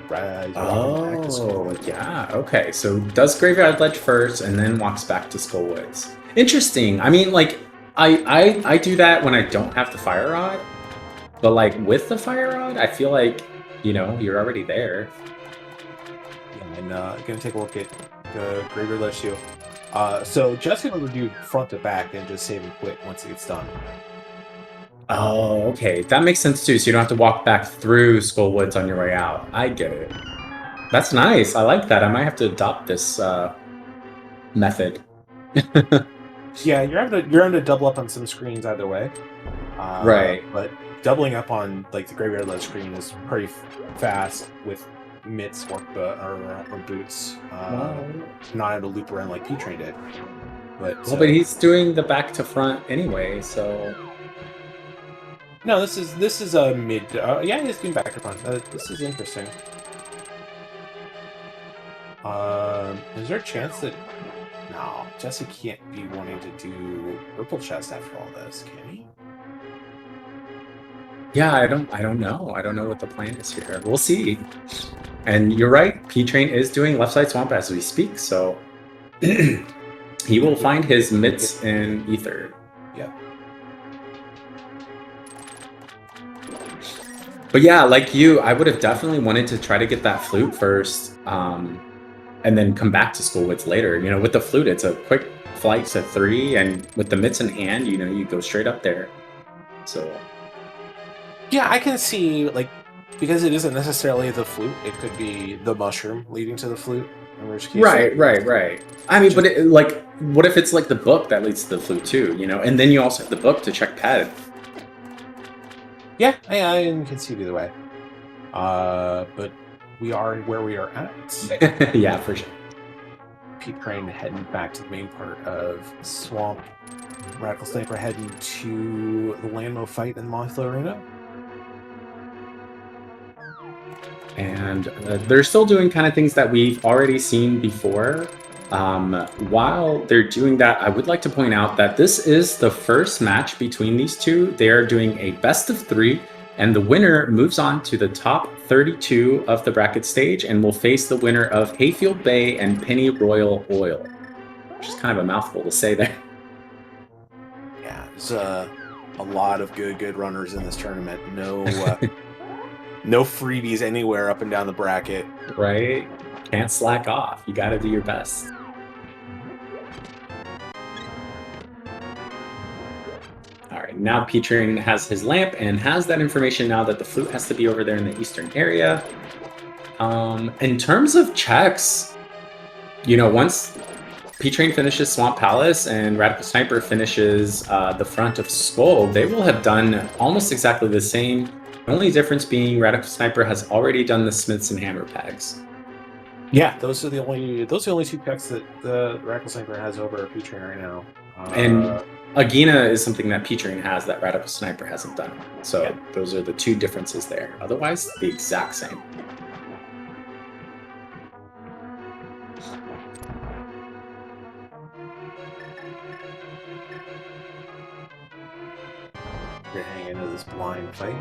S2: yeah, okay. So does Graveyard Ledge first, and then walks back to Skullwoods. Interesting. I mean, like, I do that when I don't have the Fire Rod, but like with the Fire Rod, I feel like you're already there.
S1: Yeah, and gonna take a look at the Graveyard Ledge too. So Jesse will do front to back and just save and quit once it gets done.
S2: Oh, okay. That makes sense too, so you don't have to walk back through Skullwoods on your way out. I get it. That's nice. I like that. I might have to adopt this method.
S1: Yeah, you're having to double up on some screens either way.
S2: Right.
S1: But doubling up on like the Graveyard Ledge screen is pretty fast with mitts or boots. Not able to loop around like P-Train did. But
S2: but he's doing the back to front anyway, so.
S1: No, this is a mid. Yeah, he's doing back to front. This is interesting. Is there a chance that no, Jesse can't be wanting to do purple chest after all this, can he?
S2: Yeah, I don't know. I don't know what the plan is here. We'll see. And you're right. P-Train is doing Left Side Swamp as we speak, so he will find his mitts in Ether.
S1: Yeah.
S2: But yeah, like you, I would have definitely wanted to try to get that flute first, and then come back to Skullwoods later. With the flute, it's a quick flight to 3, and with the mitts in hand, you go straight up there. So.
S1: Yeah, I can see, like, because it isn't necessarily the flute, it could be the mushroom leading to the flute. In which case,
S2: right. I mean, but what if it's like the book that leads to the flute too, and then you also have the book to check pad.
S1: Yeah, I can see it either way. But we are where we are at.
S2: Yeah, for sure.
S1: P-Train heading back to the main part of Swamp. Radical Sniper heading to the Landmo fight in the Mothla Arena.
S2: And they're still doing kind of things that we've already seen before. While they're doing that, I would like to point out that this is the first match between these two. They are doing a best of 3, and the winner moves on to the top 32 of the bracket stage and will face the winner of Hayfield Bay and Penny Royal Oil, which is kind of a mouthful to say there.
S1: Yeah, there's a lot of good runners in this tournament. No no freebies anywhere up and down the bracket.
S2: Right? Can't slack off. You got to do your best. All right, now P-Train has his lamp and has that information now that the flute has to be over there in the eastern area. In terms of checks, once P-Train finishes Swamp Palace and Radical Sniper finishes the front of Skull, they will have done almost exactly the same. The only difference being Radical Sniper has already done the Smiths and Hammer pegs.
S1: Yeah, those are the only two picks that the Radical Sniper has over P-Train right now.
S2: And Agina is something that P-Train has that Radical Sniper hasn't done. So
S1: Yeah.
S2: those are the two differences there. Otherwise, the exact same.
S1: You're hanging into this blind fight.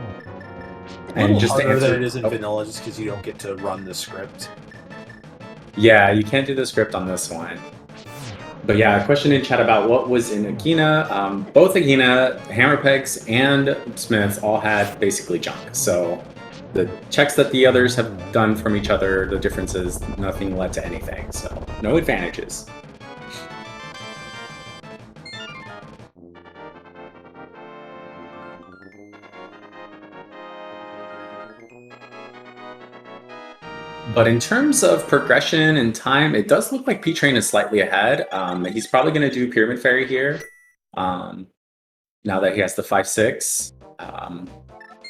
S1: A
S2: And
S1: little
S2: just to
S1: harder than
S2: answer,
S1: it is in vanilla, just because you don't get to run the script.
S2: Yeah, you can't do the script on this one. But yeah, a question in chat about what was in Agina. Both Agina, Hammer Pegs, and Smiths all had basically junk. So the checks that the others have done from each other, the differences, nothing led to anything. So no advantages. But in terms of progression and time, it does look like P-Train is slightly ahead. He's probably going to do Pyramid Fairy here, now that he has the 5-6.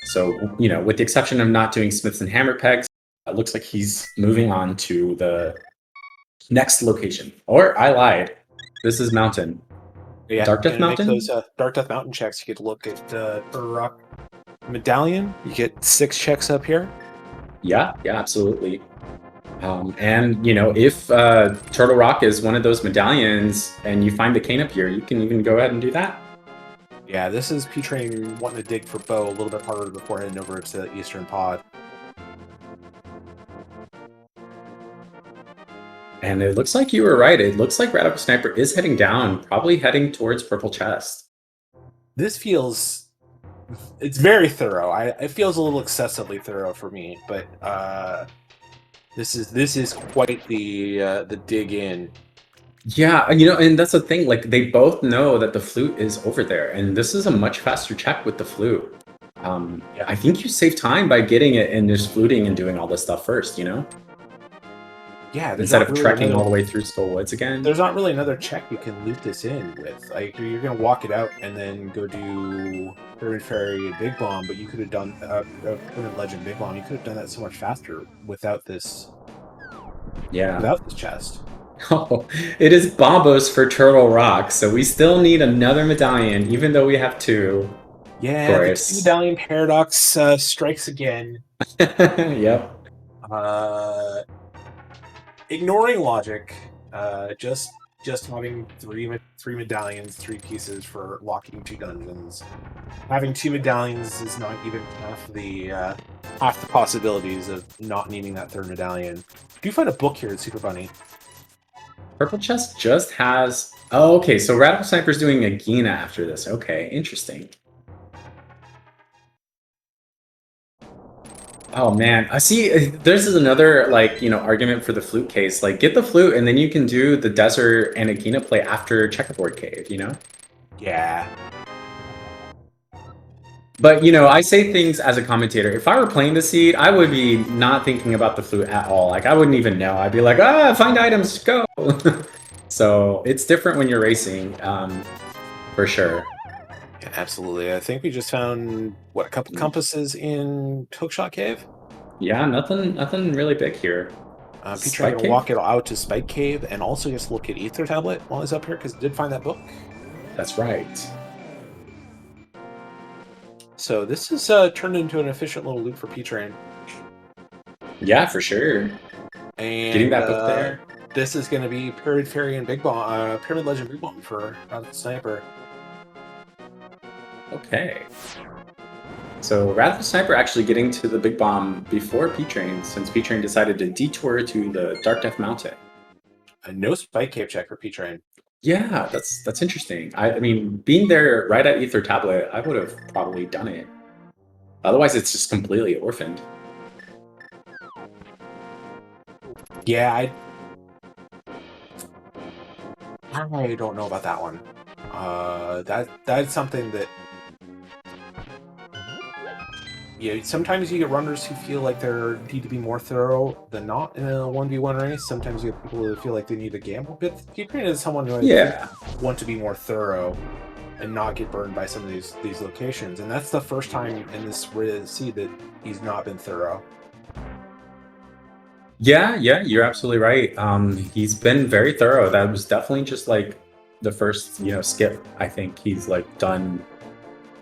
S2: So, with the exception of not doing Smiths and Hammer Pegs, it looks like he's moving on to the next location. Or, I lied. This is Mountain.
S1: Yeah,
S2: Dark Death Mountain?
S1: Make those Dark Death Mountain checks. You could look at Turtle Rock Medallion. You get 6 checks up here.
S2: Yeah, absolutely. And, if Turtle Rock is one of those medallions and you find the cane up here, you can even go ahead and do that.
S1: Yeah, this is P-Train wanting to dig for Bow a little bit harder before heading over to the Eastern Pod.
S2: And it looks like you were right. It looks like Radical Sniper is heading down, probably heading towards Purple Chest.
S1: This feels... It's very thorough. It feels a little excessively thorough for me, but this is quite the dig in.
S2: Yeah, and that's the thing. Like, they both know that the flute is over there, and this is a much faster check with the flute. I think you save time by getting it and just fluting and doing all this stuff first,
S1: Yeah,
S2: instead of trekking all the way through Skull Woods again.
S1: There's not really another check you can loot this in with. Like, you're gonna walk it out and then go do Pyramid Fairy and Big Bomb, but you could have done Pyramid Legend Big Bomb. You could have done that so much faster without this.
S2: Yeah.
S1: Without this chest.
S2: Oh, it is Bombos for Turtle Rock, so we still need another medallion, even though we have 2.
S1: Yeah, the 2 medallion paradox strikes again.
S2: Yep.
S1: Ignoring logic, just having three medallions, 3 pieces for locking 2 dungeons. Having 2 medallions is not even half the possibilities of not needing that 3rd medallion. Do you find a book here at Super Bunny?
S2: Purple Chest just has... Oh, okay, so Radical Sniper's doing Agina after this. Okay, interesting. Oh man, I see. This is another argument for the flute case. Like, get the flute, and then you can do the desert and Agina play after Checkerboard Cave.
S1: Yeah.
S2: But I say things as a commentator. If I were playing the seed, I would be not thinking about the flute at all. Like, I wouldn't even know. I'd be like, find items, go. So it's different when you're racing, for sure.
S1: Yeah, absolutely. I think we just found a couple compasses in Hookshot Cave.
S2: Yeah, nothing really big here.
S1: P-Train gonna walk it out to Spike Cave and also just look at Ether Tablet while he's up here because he did find that book.
S2: That's right.
S1: So this is turned into an efficient little loop for P-Train.
S2: Yeah, for sure.
S1: And
S2: getting that book there.
S1: This is going to be Pyramid Fairy and Big Bomb, Pyramid Legend Big Bomb for Radical Sniper.
S2: Okay. So Radical Sniper actually getting to the Big Bomb before P-Train, since P-Train decided to detour to the Dark Death Mountain.
S1: No Spike Cave check for P-Train.
S2: Yeah, that's interesting. I mean, being there right at Ether Tablet, I would have probably done it. Otherwise, it's just completely orphaned.
S1: Yeah, I don't know about that one. That's something that sometimes you get runners who feel like they need to be more thorough than not in a 1v1 race. Sometimes you have people who feel like they need to gamble. But Ukraine is someone who I think want to be more thorough and not get burned by some of these locations. And that's the first time in this seed that he's not been thorough.
S2: Yeah, you're absolutely right. He's been very thorough. That was definitely just like the first, skip I think he's like done.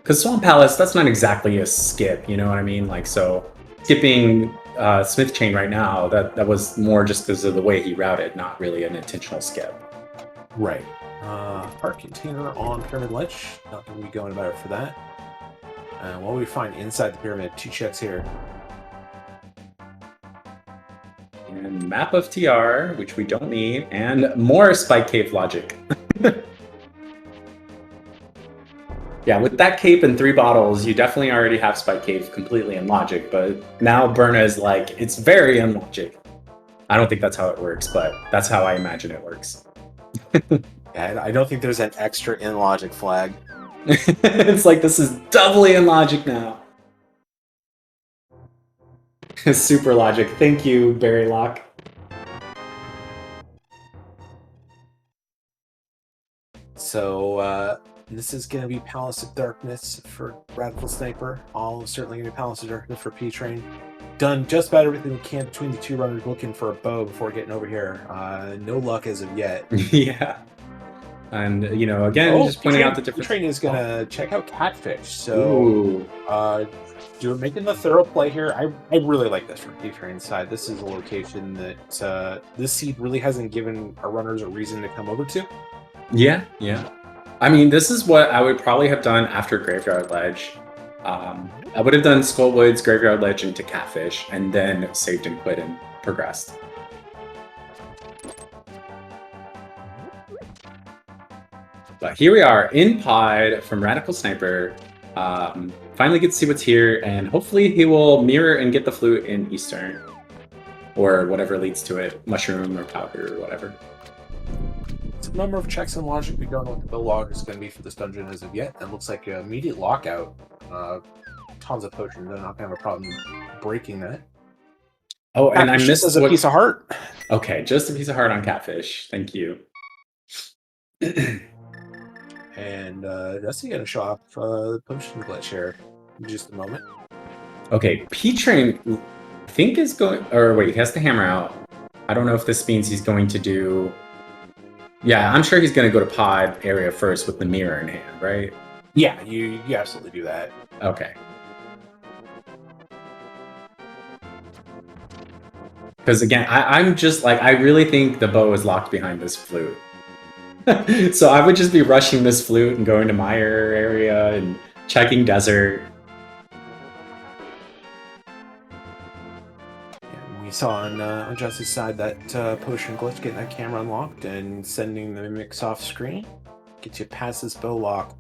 S2: Because Swamp Palace, that's not exactly a skip, you know what I mean? Like, so skipping Smith Chain right now, that was more just because of the way he routed, not really an intentional skip.
S1: Right. Heart container on Pyramid Ledge. Not going to be going about it for that. What do we find inside the pyramid? 2 checks here.
S2: And map of TR, which we don't need, and more Spike Cave logic. Yeah, with that cape and 3 bottles, you definitely already have Spike Cave completely in logic, but now Berna is like, it's very in logic. I don't think that's how it works, but that's how I imagine it works.
S1: Yeah, I don't think there's an extra in logic flag.
S2: It's like, this is doubly in logic now. Super logic. Thank you, Barry Locke.
S1: So, this is going to be Palace of Darkness for Radical Sniper. Certainly going to be Palace of Darkness for P-Train. Done just about everything we can between the 2 runners looking for a bow before getting over here. No luck as of yet.
S2: Yeah. And, again, just pointing out the difference.
S1: P-Train is going to check out Catfish. So, making the thorough play here. I really like this from P-Train's side. This is a location that this seed really hasn't given our runners a reason to come over to.
S2: Yeah. I mean, this is what I would probably have done after Graveyard Ledge. I would have done Skullwoods, Graveyard Ledge into Catfish, and then saved and quit and progressed. But here we are in Pod from Radical Sniper. Finally get to see what's here, and hopefully he will mirror and get the flute in Eastern. Or whatever leads to it, mushroom or powder or whatever.
S1: Number of checks and logic. We don't know what the bill log is going to be for this dungeon as of yet. It looks like an immediate lockout. Tons of potions. They're not going to have a problem breaking that.
S2: Oh, and I missed
S1: as a piece of heart.
S2: Okay, just a piece of heart on Catfish. Thank you.
S1: And Dusty going to show off the potion glitch here in just a moment.
S2: Okay, P-Train, I think is going... Or wait, he has the hammer out. I don't know if this means he's going to do... Yeah, I'm sure he's going to go to pod area first with the mirror in hand, right?
S1: Yeah, you absolutely do that.
S2: Okay. Because again, I'm just like, I really think the bow is locked behind this flute. So I would just be rushing this flute and going to my area and checking desert.
S1: We saw on Justice's side that potion glitch, getting that camera unlocked and sending the mimics off screen. Gets you past this bow lock.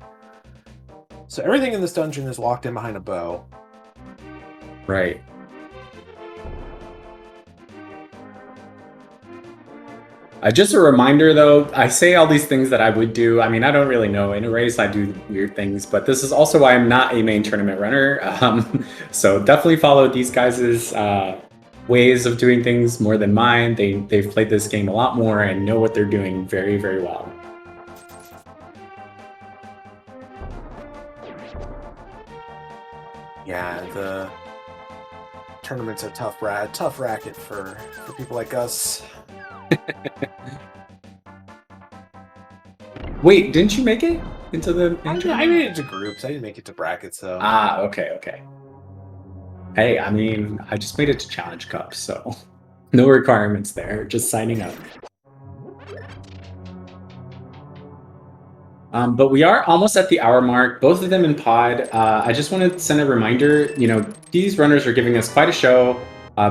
S1: So everything in this dungeon is locked in behind a bow.
S2: Right. Just a reminder, though, I say all these things that I would do. I mean, I don't really know. In a race, I do weird things, but this is also why I'm not a main tournament runner. So definitely follow these guys' ways of doing things more than mine. They've played this game a lot more and know what they're doing very, very well.
S1: Yeah, the tournament's a tough racket for people like us.
S2: Wait, didn't you make it into the...
S1: I made it to groups. I didn't make it to brackets, though.
S2: Ah, okay. Hey, I mean, I just made it to Challenge Cup, so no requirements there, just signing up. But we are almost at the hour mark, both of them in pod. I just want to send a reminder, these runners are giving us quite a show.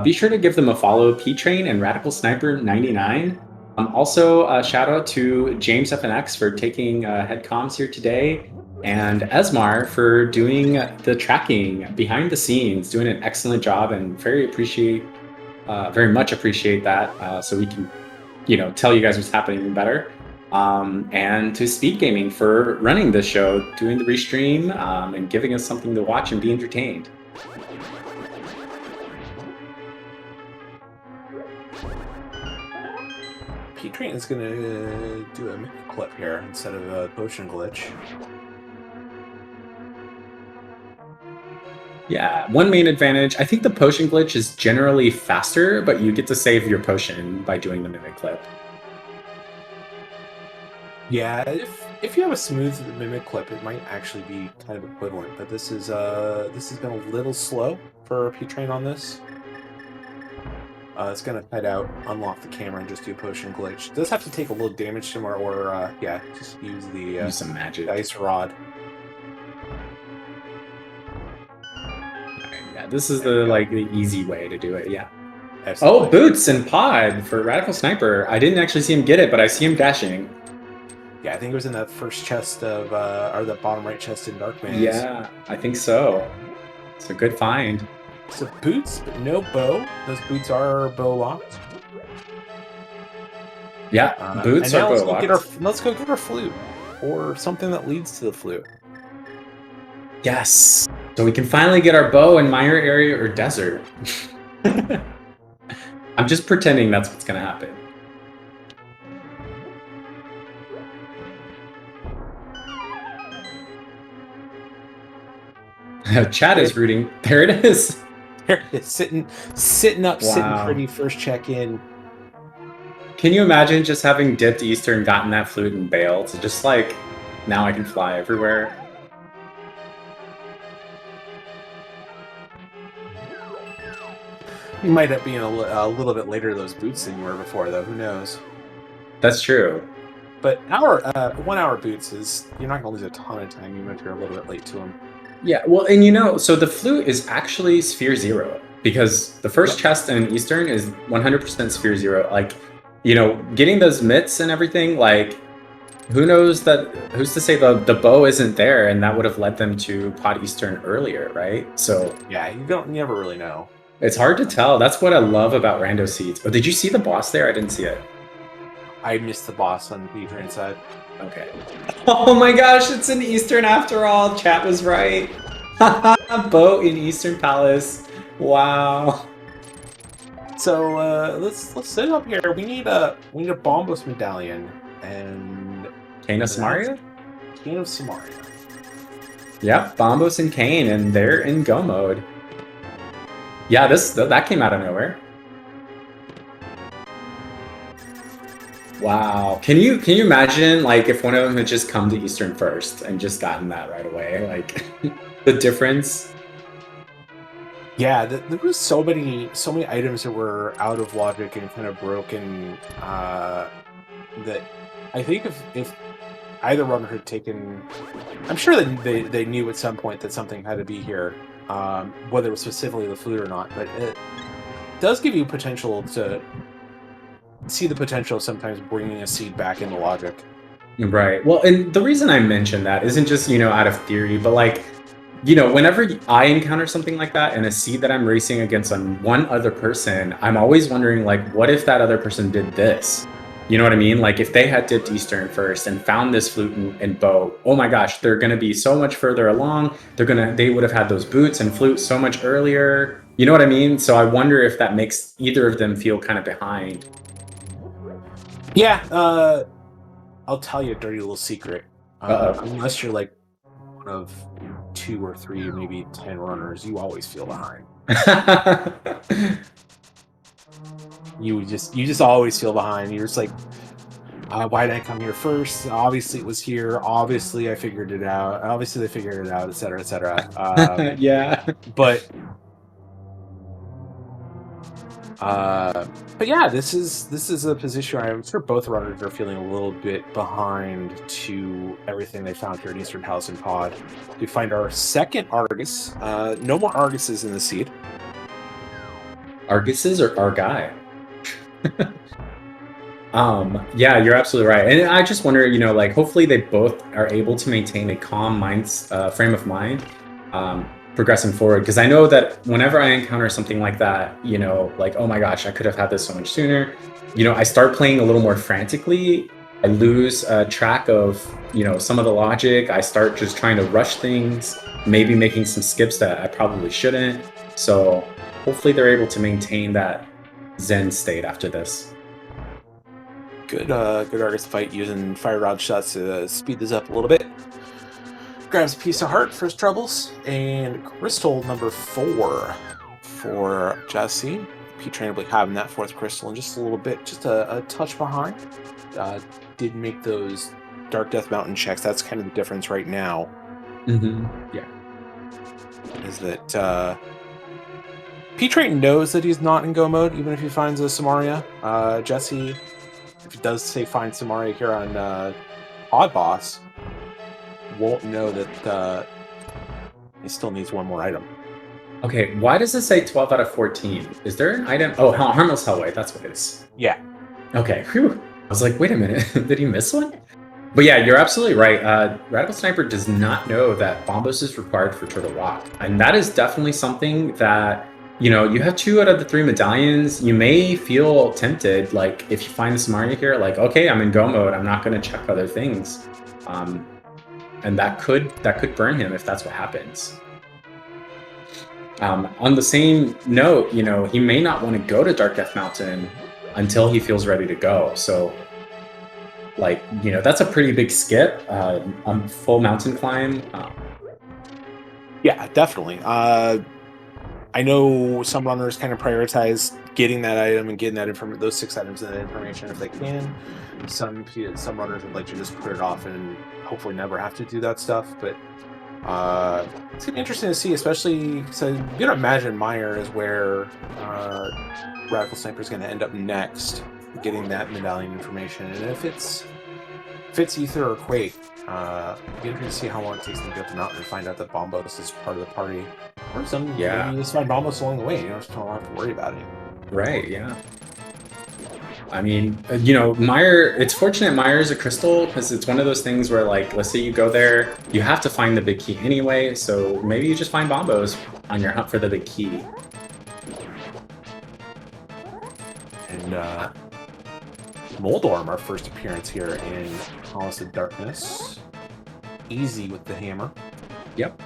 S2: Be sure to give them a follow, P-Train and RadicalSniper99. Also, a shout out to James FNX for taking head comms here today, and Esmar for doing the tracking behind the scenes, doing an excellent job, and very much appreciate that, so we can, tell you guys what's happening better. And to SpeedGaming for running this show, doing the restream, and giving us something to watch and be entertained.
S1: Pete Train is gonna do a mimic clip here instead of a potion glitch.
S2: Yeah, one main advantage. I think the potion glitch is generally faster, but you get to save your potion by doing the mimic clip.
S1: Yeah, if you have a smooth mimic clip, it might actually be kind of equivalent. But this has been a little slow for Pete Train on this. It's gonna head out, unlock the camera, and just do a potion glitch. It does have to take a little damage to him, or yeah, just use the
S2: Use some magic.
S1: ice rod.
S2: Yeah, this is the easy way to do it. Yeah.
S1: Absolutely.
S2: Oh, boots and pod for Radical Sniper. I didn't actually see him get it, but I see him dashing.
S1: Yeah, I think it was in that first chest of, or the bottom right chest in Dark Maze.
S2: Yeah, I think so. It's a good find.
S1: So boots, but no bow. Those boots are bow locked.
S2: Yeah, boots are bow locked.
S1: Let's go get our flute, or something that leads to the flute.
S2: Yes. So we can finally get our bow in Mire area or desert. I'm just pretending that's what's gonna happen. Chad is rooting. There it is.
S1: There it is, sitting up, sitting pretty. First check in.
S2: Can you imagine just having dipped Eastern, gotten that flute, and bailed? So just like, now I can fly everywhere.
S1: You might have been a little bit later to those boots than you were before, though. Who knows?
S2: That's true.
S1: But 1 hour boots is, you're not going to lose a ton of time even if you're a little bit late to them.
S2: Yeah, well, and so the flute is actually Sphere 0 because the first chest in Eastern is 100% Sphere 0. Like, getting those mitts and everything, like, who's to say the bow isn't there and that would have led them to Pod Eastern earlier, right? So
S1: yeah, you never really know.
S2: It's hard to tell. That's what I love about Rando Seeds. Oh, did you see the boss there? I didn't see it.
S1: I missed the boss on the Train side.
S2: Okay. Oh my gosh, it's in Eastern after all. Chat was right. Bow in Eastern Palace. Wow.
S1: So let's set up here. We need a Bombos medallion and
S2: Cane of Samaria?
S1: Cane of Samaria.
S2: Yep, Bombos and Cane, and they're in go mode. Yeah, that came out of nowhere. Wow. Can you imagine like if one of them had just come to Eastern first and just gotten that right away? Like the difference.
S1: Yeah, there was so many items that were out of logic and kind of broken that I think if either runner had taken, I'm sure that they knew at some point that something had to be here, whether it was specifically the flute or not, but it does give you potential to see the potential of sometimes bringing a seed back into logic.
S2: Right. Well, and the reason I mention that isn't just, out of theory, but like, whenever I encounter something like that and a seed that I'm racing against on one other person, I'm always wondering, like, what if that other person did this? You know what I mean? Like, if they had dipped Eastern first and found this flute and bow, oh my gosh, they're going to be so much further along. They would have had those boots and flute so much earlier. You know what I mean? So I wonder if that makes either of them feel kind of behind.
S1: Yeah, I'll tell you a dirty little secret. Unless you're like one of 2 or 3, maybe 10 runners, you always feel behind. You just always feel behind. You're just like, why did I come here first? Obviously it was here. Obviously I figured it out. Obviously they figured it out, etc., etc.
S2: Yeah.
S1: But yeah, this is a position where I'm sure both runners are feeling a little bit behind to everything they found here at Eastern Palace and Pod. We find our second Argus. No more Arguses in the seed.
S2: Arguses or Argai? Yeah, you're absolutely right. And I just wonder, like, hopefully they both are able to maintain a calm frame of mind, progressing forward. Because I know that whenever I encounter something like that, like, oh my gosh, I could have had this so much sooner. I start playing a little more frantically. I lose track of, some of the logic. I start just trying to rush things, maybe making some skips that I probably shouldn't. So hopefully they're able to maintain that Zen state after this.
S1: Good Argus fight using fire rod shots to speed this up a little bit. Grabs a piece of heart for his troubles, and crystal number 4 for Jesse. P-Train will be having that 4th crystal in just a little bit, just a touch behind. Did make those Dark Death Mountain checks. That's kind of the difference right now.
S2: Yeah.
S1: Is that P-Train knows that he's not in go mode, even if he finds a Samaria. Jesse, if he does say find Samaria here on Odd Boss, won't know that he still needs one more item.
S2: Okay, why does it say 12 out of 14? Is there an item? Oh, Harmless Hellway, that's what it is.
S1: Yeah.
S2: Okay, whew. I was like, wait a minute, did he miss one? But yeah, you're absolutely right. Radical Sniper does not know that Bombos is required for Turtle Rock. And that is definitely something that, you know, you have 2 out of the 3 medallions. You may feel tempted, like, if you find the Samaria here, like, okay, I'm in go mode, I'm not going to check other things. And that could burn him if that's what happens. On the same note, you know, he may not want to go to Dark Death Mountain until he feels ready to go. So, like, you know, that's a pretty big skip, on full mountain climb.
S1: Yeah, definitely. I know some runners kind of prioritize getting that item and getting that those 6 items and that information if they can. Some runners would like to just put it off and hopefully never have to do that stuff. But it's gonna be interesting to see, especially because I'm gonna imagine Meyer is where Radical Sniper is gonna end up next, getting that medallion information. And if it's Ether or Quake, be interesting to see how long it takes them to get up the mountain and find out that Bombos is part of the party. Or some, maybe you just find Bombos along the way. You don't have to worry about it.
S2: Right, yeah. I mean, you know, Meyer, it's fortunate Meyer is a crystal, because it's one of those things where, like, let's say you go there, you have to find the big key anyway, so maybe you just find Bombos on your hunt for the big key.
S1: And Moldorm, our first appearance here in Palace of Darkness. Easy with the hammer.
S2: Yep.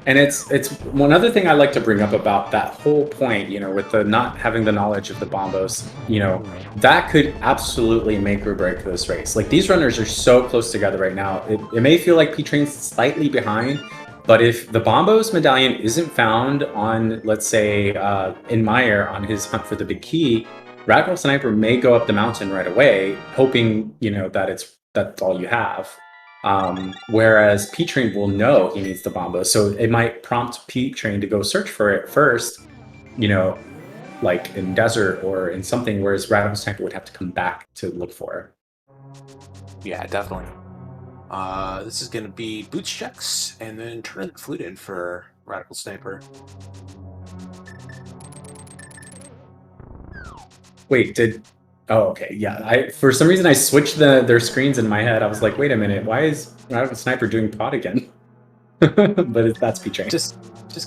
S2: And it's one other thing I like to bring up about that whole point, you know, with the not having the knowledge of the Bombos, you know, that could absolutely make or break this race. Like, these runners are so close together right now. It may feel like P-Train's slightly behind, but if the Bombos medallion isn't found on, let's say, in Meyer on his hunt for the big key, Radical Sniper may go up the mountain right away, hoping, you know, that's all you have. Whereas P-Train will know he needs the Bombos, so it might prompt P-Train to go search for it first, you know, like in desert or in something, whereas Radical Sniper would have to come back to look for it.
S1: Yeah, definitely. This is going to be boots checks and then turn the flute in for Radical Sniper.
S2: Wait, oh, okay, yeah. For some reason, I switched their screens in my head. I was like, wait a minute, why is Radical Sniper doing pod again? But that's P-Train.
S1: Just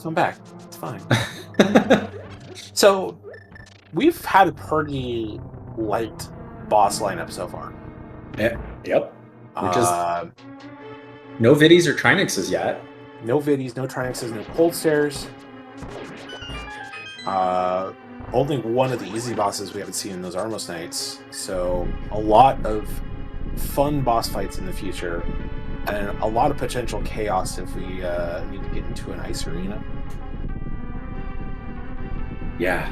S1: come back. It's fine. So, we've had a pretty light boss lineup so far.
S2: Yep. Which is no Viddies or Trinixes yet.
S1: No Viddies, no Trinixes, no cold stairs. Only one of the easy bosses we haven't seen in those Armos Nights. So a lot of fun boss fights in the future, and a lot of potential chaos if we need to get into an ice arena.
S2: Yeah.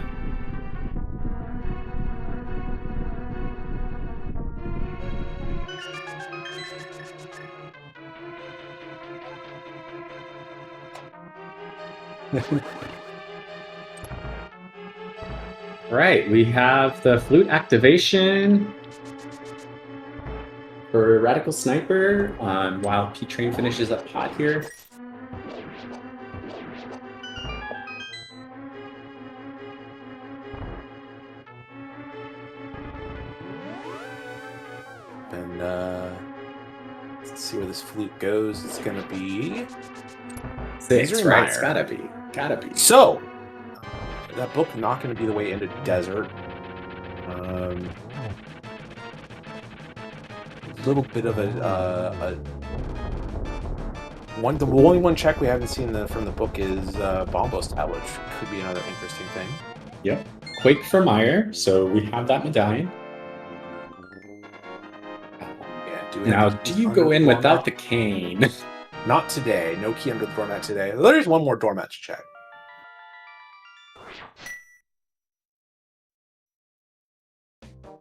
S2: Right, we have the flute activation for Radical Sniper while P-Train finishes up pod here.
S1: And let's see where this flute goes. It's gonna be
S2: 6, right? It's gotta be.
S1: So that book not going to be the way into desert. A little bit of the only one check we haven't seen from the book is Bombos Tab, which could be another interesting thing.
S2: Yep. Quake for Meyer, so we have that medallion. Now, do you go in without the cane?
S1: Not today. No key under the doormat today. There's one more doormat to check.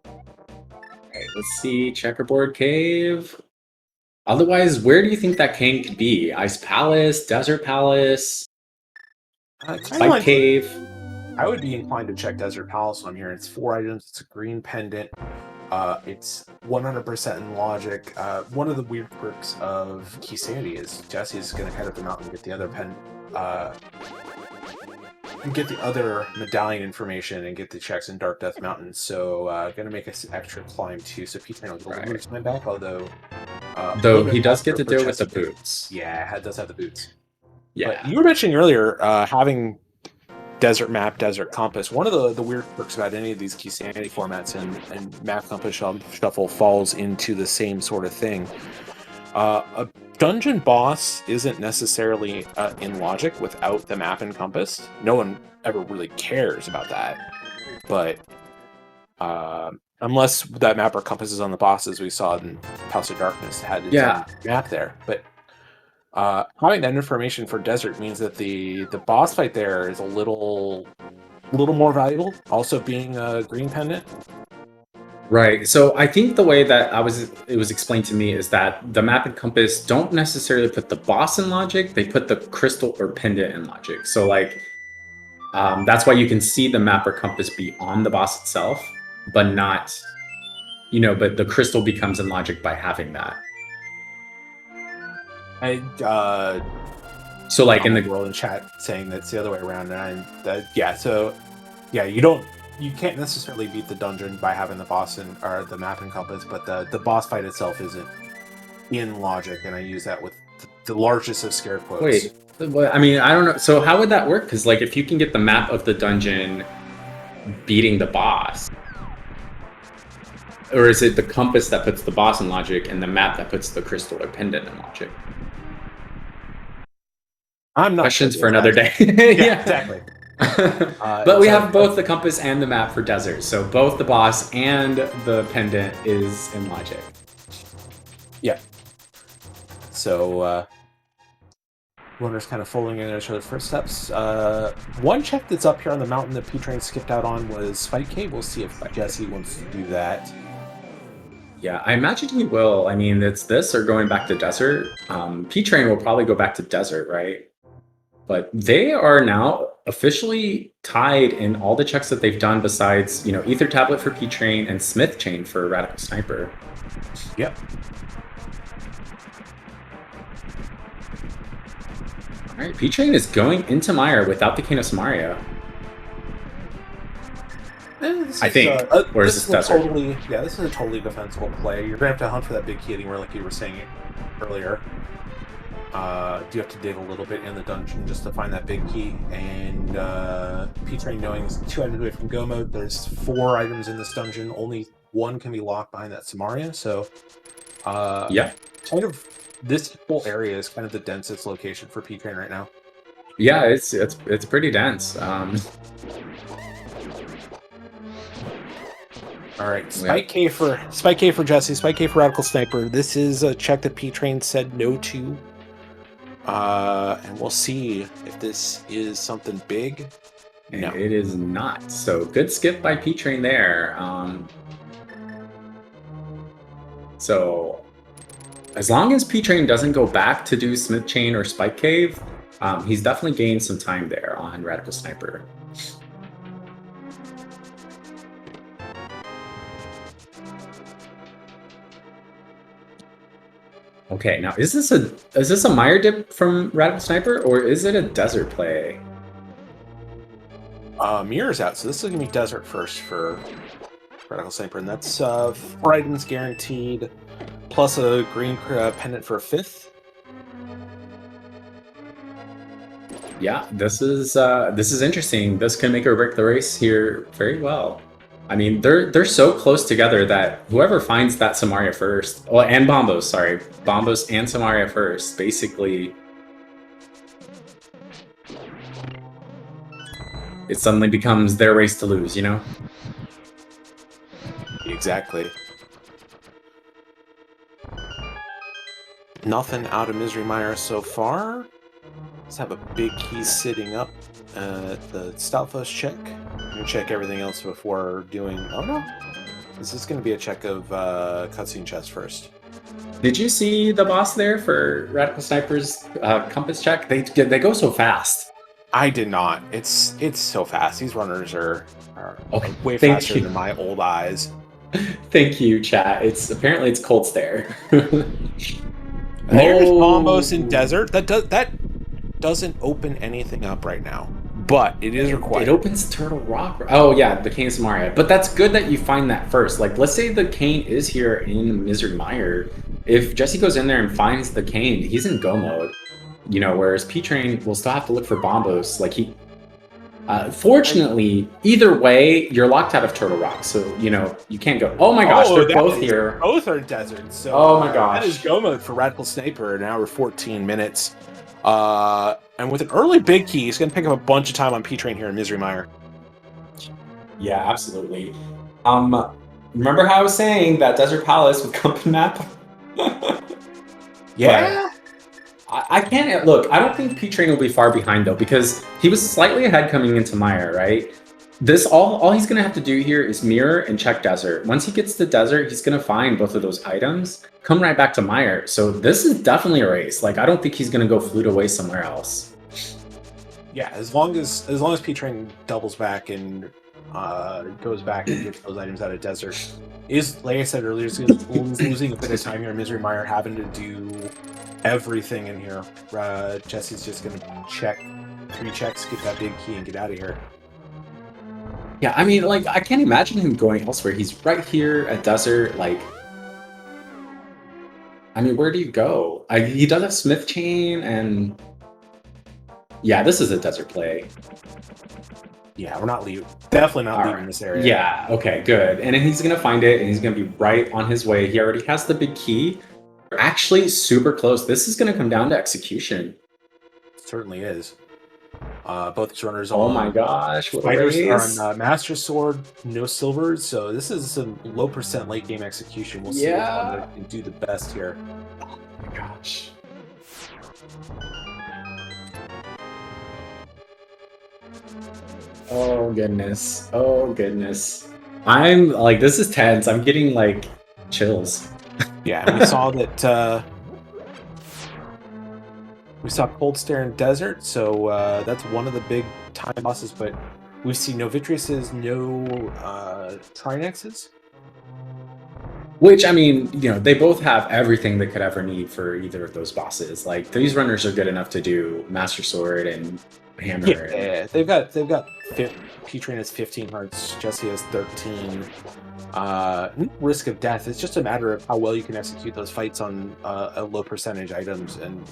S2: Okay, let's see. Checkerboard Cave. Otherwise, where do you think that cane could be? Ice Palace, Desert Palace, Spike Cave.
S1: I would be inclined to check Desert Palace on here. It's 4 items. It's a green pendant. It's 100% in logic. One of the weird quirks of Key Sanity is Jesse's going to head up the mountain and get the other get the other medallion information and get the checks in Dark Death Mountain. So going to make an extra climb too. So P-Train will get a little bit of time back, although
S2: he does get to deal with the boots.
S1: Yeah, it does have the boots.
S2: Yeah.
S1: But you were mentioning earlier having desert map, desert compass. One of the weird quirks about any of these Key Sanity formats and map compass shuffle falls into the same sort of thing. A dungeon boss isn't necessarily in logic without the map and compass. No one ever really cares about that. But unless that map or compass is on the bosses we saw in House of Darkness, had its own map there. But having that information for desert means that the boss fight there is a little more valuable. Also being a green pendant.
S2: Right. So I think the way that it was explained to me is that the map and compass don't necessarily put the boss in logic. They put the crystal or pendant in logic. So like that's why you can see the map or compass be on the boss itself, but not, but the crystal becomes in logic by having that. So like in the
S1: world in chat saying that's the other way around, and you can't necessarily beat the dungeon by having the boss or the map and compass, but the boss fight itself isn't in logic, and I use that with the largest of scare quotes.
S2: Wait, I mean, I don't know. So how would that work? Because like if you can get the map of the dungeon beating the boss, or is it the compass that puts the boss in logic and the map that puts the crystal or pendant in logic?
S1: I'm not
S2: questions for another day.
S1: Yeah, exactly.
S2: But we have both the compass and the map for desert, so both the boss and the pendant is in logic.
S1: Yeah. So runners kind of following in each other's first steps. One check that's up here on the mountain that P-Train skipped out on was Spike Cave. We'll see if Jesse wants to do that.
S2: Yeah, I imagine he will. I mean, it's this or going back to desert. P-Train will probably go back to desert, right? But they are now officially tied in all the checks that they've done besides, Ether Tablet for P-Train and Smith Chain for Radical Sniper.
S1: Yep.
S2: All right, P-Train is going into Mire without the Cane of Samaria. I think. Or is this desert?
S1: This is a totally defensible play. You're going to have to hunt for that big key anywhere like you were saying earlier. Do you have to dig a little bit in the dungeon just to find that big key? And P-Train knowing is 2 items away from go mode. There's 4 items in this dungeon. Only 1 can be locked behind that Samaria. So, kind of this whole area is kind of the densest location for P-Train right now.
S2: Yeah, it's pretty dense.
S1: All right, Spike K for Jesse, Spike K for Radical Sniper. This is a check that P-Train said no to. And we'll see if this is something big.
S2: No, it is not. So good skip by P-Train there. So as long as P-Train doesn't go back to do Smith Chain or Spike Cave, he's definitely gained some time there on Radical Sniper. Okay, now is this a Mire dip from Radical Sniper, or is it a desert play?
S1: Mirror's out, so this is gonna be desert first for Radical Sniper, and that's 4 items guaranteed, plus a green pendant for a 5th.
S2: Yeah, this is interesting. This can make or break the race here very well. I mean, they're so close together that whoever finds that Samaria first, and Bombos, sorry, Bombos and Samaria first, basically, it suddenly becomes their race to lose,
S1: Exactly. Nothing out of Misery Mire so far. Let's have a big key sitting up at the Stalfos check. I'm gonna check everything else before doing. Oh no, this is gonna be a check of cutscene chest first.
S2: Did you see the boss there for Radical Sniper's compass check? They go so fast.
S1: I did not. It's so fast. These runners are
S2: Okay,
S1: way
S2: thank
S1: faster
S2: you.
S1: than my old eyes.
S2: Thank you, chat. Apparently it's cold stare.
S1: And there's Bombos in Desert. That doesn't open anything up right now, but it is required.
S2: It opens Turtle Rock. Oh yeah, the Cane Samaria. But that's good that you find that first. Like, let's say the cane is here in Misery Mire. If Jesse goes in there and finds the cane, he's in go mode. You know, whereas P-Train will still have to look for Bombos. Like fortunately, either way, you're locked out of Turtle Rock, so you know you can't go. Oh my gosh, they're both here.
S1: Both are desert. So
S2: oh my gosh,
S1: that is go mode for Radical Sniper. An hour 14 minutes. And with an early big key, he's going to pick up a bunch of time on P-Train here in Misery Mire.
S2: Yeah, absolutely. Remember how I was saying that Desert Palace with company map?
S1: Yeah.
S2: I can't look. I don't think P-Train will be far behind though, because he was slightly ahead coming into Mire, right? This all he's gonna have to do here is mirror and check desert. Once he gets to desert, he's gonna find both of those items, come right back to Mire. So this is definitely a race. Like, I don't think he's gonna go flute away somewhere else.
S1: Yeah, as long as P-Train doubles back and goes back and gets those items out of desert, is, like I said earlier, is losing a bit of time here in Misery Mire, having to do everything in here. Jesse's just gonna check 3 checks, get that big key, and get out of here.
S2: Yeah, I mean, like, I can't imagine him going elsewhere. He's right here at desert. Like, I mean, where do you go? He does have Smith Chain, and yeah, this is a desert play.
S1: Yeah, we're not leaving. Definitely not leaving this area.
S2: Yeah, okay, good. And then he's gonna find it, and he's gonna be right on his way. He already has the big key. We're actually super close. This is gonna come down to execution.
S1: It certainly is. Both these runners
S2: oh my gosh, what
S1: fighters are on Master Sword, no silvers, so this is some low percent late game execution. We'll see how they can do the best here.
S2: Oh my gosh. Oh goodness. Oh goodness. I'm like, this is tense. I'm getting like chills.
S1: Yeah, we saw that we saw Cold Stare in Desert, so that's one of the big time bosses, but we see no Vitreouses, no Trinexes.
S2: Which, I mean, you know, they both have everything they could ever need for either of those bosses. Like, these runners are good enough to do Master Sword and Hammer.
S1: Yeah, they've got P-Train has 15 hearts, Jesse has 13. Risk of death. It's just a matter of how well you can execute those fights on a low percentage items, and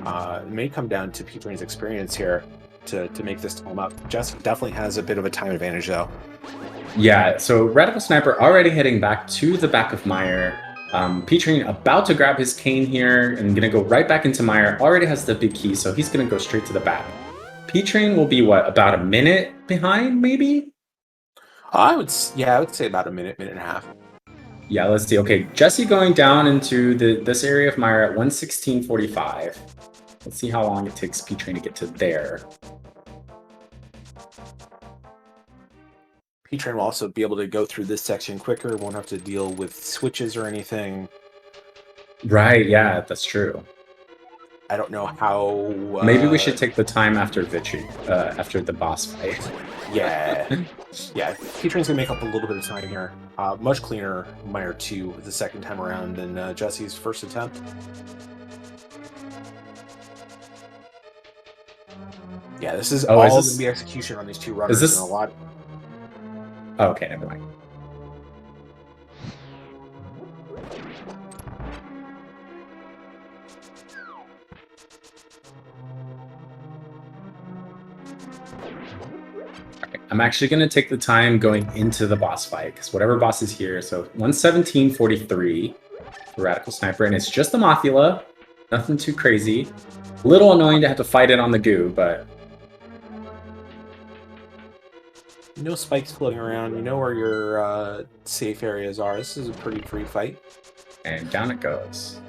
S1: it may come down to P-Train's experience here to make this time up. Jesse definitely has a bit of a time advantage though.
S2: Yeah, so Radical Sniper already heading back to the back of Mire. P-Train about to grab his cane here and gonna go right back into Mire. Already has the big key, so he's gonna go straight to the back. P-Train will be what, about a minute behind, maybe?
S1: I would say about a minute and a half.
S2: Yeah, let's see. Okay, Jesse going down into this area of Mire at 1:16:45. Let's see how long it takes P-Train to get to there.
S1: P-Train will also be able to go through this section quicker, won't have to deal with switches or anything.
S2: Right, yeah, that's true.
S1: I don't know how...
S2: Maybe we should take the time after Victory, after the boss fight.
S1: Yeah. Yeah, P-Train's gonna make up a little bit of time here. Much cleaner Mire 2 the second time around than Jesse's first attempt. Yeah, this is all going to be execution on these two runners.
S2: Is this...
S1: and a lot...
S2: Oh, okay, never mind. Okay, I'm actually going to take the time going into the boss fight, because whatever boss is here, so 1:17:43 for Radical Sniper, and it's just the Mothula, nothing too crazy. A little annoying to have to fight it on the goo, but...
S1: No spikes floating around. You know where your safe areas are. This is a pretty free fight.
S2: And down it goes.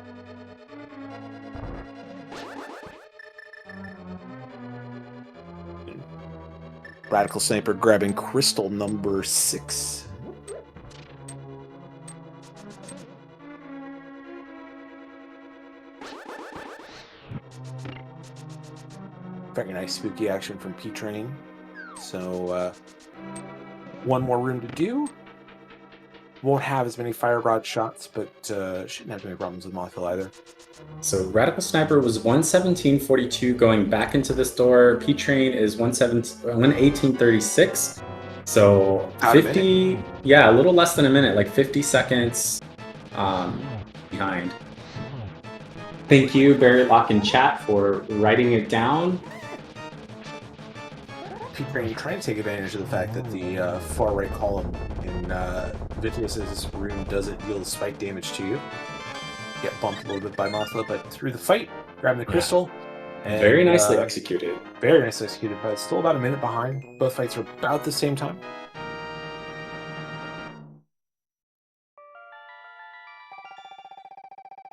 S1: Radical Sniper grabbing crystal number 6. Very nice spooky action from P-Train. So, one more room to do. Won't have as many fire rod shots, but shouldn't have any problems with Mothville either.
S2: So Radical Sniper was 117.42 going back into this door. P-Train is 118.36. So 50, yeah, a little less than a minute, like 50 seconds behind. Thank you, Barry Lock in chat, for writing it down.
S1: P-Train trying to take advantage of the fact that the far right column in Vitreous's room doesn't deal spike damage to you. Get bumped a little bit by Mothla, but through the fight, grabbing the crystal. And,
S2: very nicely executed.
S1: Very nicely executed, but still about a minute behind. Both fights are about the same time.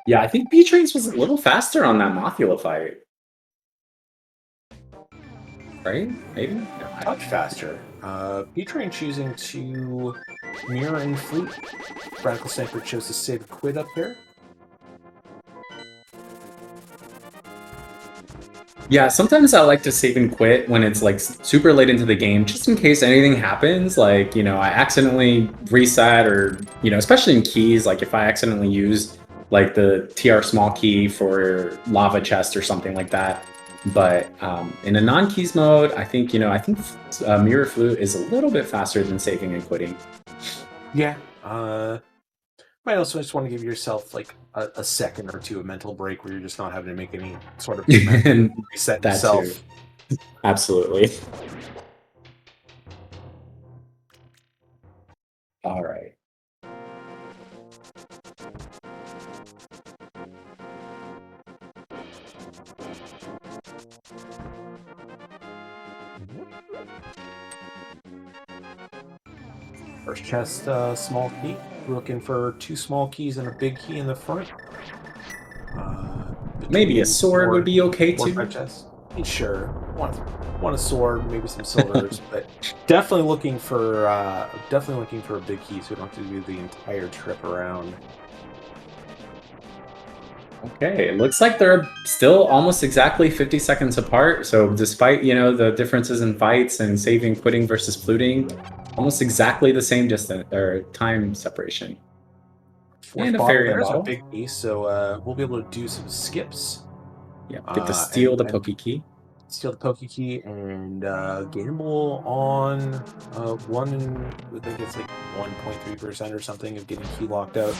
S2: Yeah, I think P-Train's was a little faster on that Mothula fight. Right? Maybe? No,
S1: a touch faster. P-Train choosing to mirror and fleet. Radical Sniper chose to save a quid up there.
S2: Yeah, sometimes I like to save and quit when it's like super late into the game, just in case anything happens. Like, you know, I accidentally reset, or, you know, especially in keys, like if I accidentally use like the TR small key for lava chest or something like that. But in a non-keys mode, I think, you know, mirror flute is a little bit faster than saving and quitting.
S1: Yeah. Might also just want to give yourself like a second or two of mental break where you're just not having to make any sort of reset
S2: that
S1: yourself.
S2: Too. Absolutely. All right.
S1: First chest, small key. Looking for 2 small keys and a big key in the front.
S2: Maybe a sword would be okay too.
S1: Sure, want a sword, maybe some silvers, but definitely looking for a big key, so we don't have to do the entire trip around.
S2: Okay, it looks like they're still almost exactly 50 seconds apart. So despite, you know, the differences in fights and saving, quitting versus fluting, almost exactly the same distance or time separation.
S1: Fourth
S2: and a
S1: bottle,
S2: fairy
S1: there's
S2: bottle.
S1: a big piece, so we'll be able to do some skips.
S2: Yeah, get to steal the Poke Key.
S1: Steal the Poke Key and gamble on one, I think it's like 1.3% or something of getting key locked out.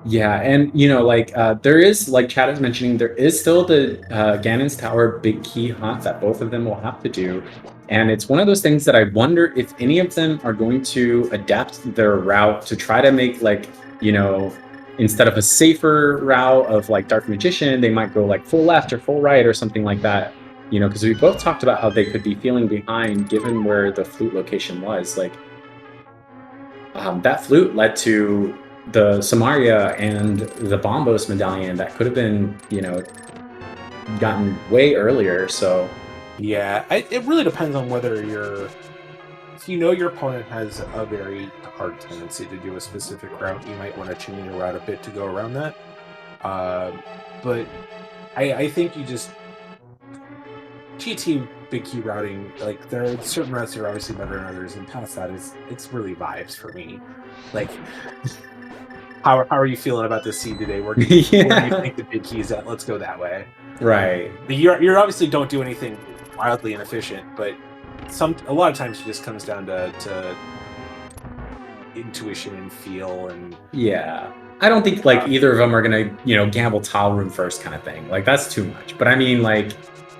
S2: Yeah, and you know, like there is, like Chad is mentioning, there is still the Ganon's Tower big key hunt that both of them will have to do. And it's one of those things that I wonder if any of them are going to adapt their route to try to make, like, you know, instead of a safer route of like Dark Magician, they might go like full left or full right or something like that. You know, because we both talked about how they could be feeling behind given where the flute location was. Like that flute led to the Samaria and the Bombos medallion that could have been, you know, gotten way earlier. So
S1: yeah, it really depends on whether if you know your opponent has a very hard tendency to do a specific route, you might want to change your route a bit to go around that. But I think you just GT big key routing, like there are certain routes that are obviously better than others, and past that it's really vibes for me. Like how are you feeling about this seed today? Where do you think the big key is at? Let's go that way.
S2: Right.
S1: You're obviously don't do anything wildly inefficient, but a lot of times it just comes down to intuition and feel. And
S2: yeah, I don't think like either of them are gonna, you know, gamble tile room first kind of thing. Like that's too much. But I mean, like,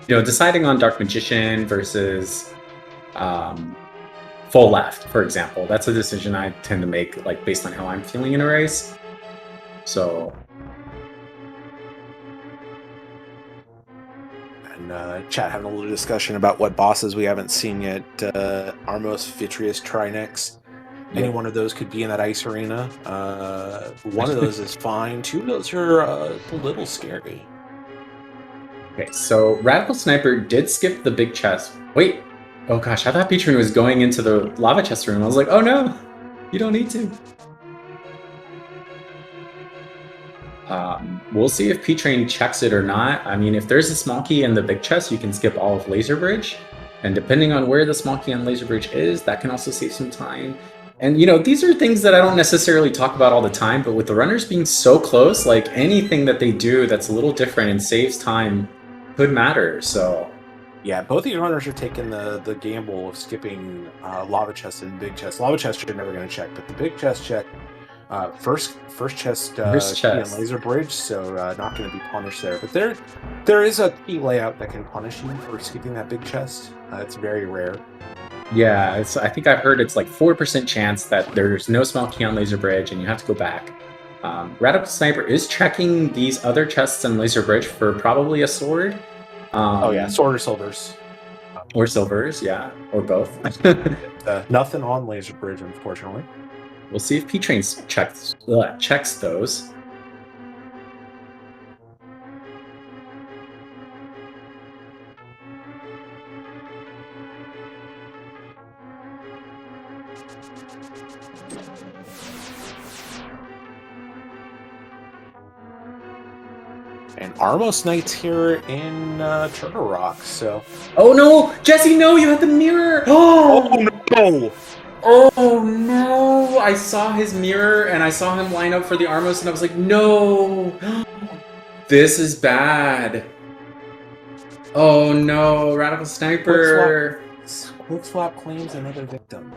S2: you know, deciding on Dark Magician versus full left, for example, that's a decision I tend to make like based on how I'm feeling in a race. So
S1: and chat having a little discussion about what bosses we haven't seen yet. Armos, Vitreous, Trinex. Any one of those could be in that ice arena. One of those is fine. Two of those are a little scary.
S2: Okay, so Radical Sniper did skip the big chest. Wait, oh gosh, I thought P-Train was going into the lava chest room. I was like, oh no, you don't need to. We'll see if P-Train checks it or not. I mean, if there's a small key in the big chest, you can skip all of Laser Bridge. And depending on where the small key on Laser Bridge is, that can also save some time. And, you know, these are things that I don't necessarily talk about all the time, but with the runners being so close, like anything that they do that's a little different and saves time could matter, so...
S1: Yeah, both of these runners are taking the gamble of skipping lava chest and big chest. Lava chest you're never going to check, but the big chest check. First chest key on Laser Bridge, so not going to be punished there. But there is a key layout that can punish you for skipping that big chest. It's very rare.
S2: Yeah, I think I've heard it's like 4% chance that there's no small key on Laser Bridge and you have to go back. Radical Sniper is checking these other chests on Laser Bridge for probably a sword.
S1: Oh yeah, sword or silvers.
S2: Or silvers, yeah, or both.
S1: Nothing on Laser Bridge, unfortunately.
S2: We'll see if P-Train checks those.
S1: And Armos Knight's here in Turtle Rock, so...
S2: Oh no! Jesse, no! You had the mirror!
S1: Oh no!
S2: Oh no! I saw his mirror and I saw him line up for the Armos and I was like, no! This is bad. Oh no, Radical Sniper!
S1: Quick swap claims another victim.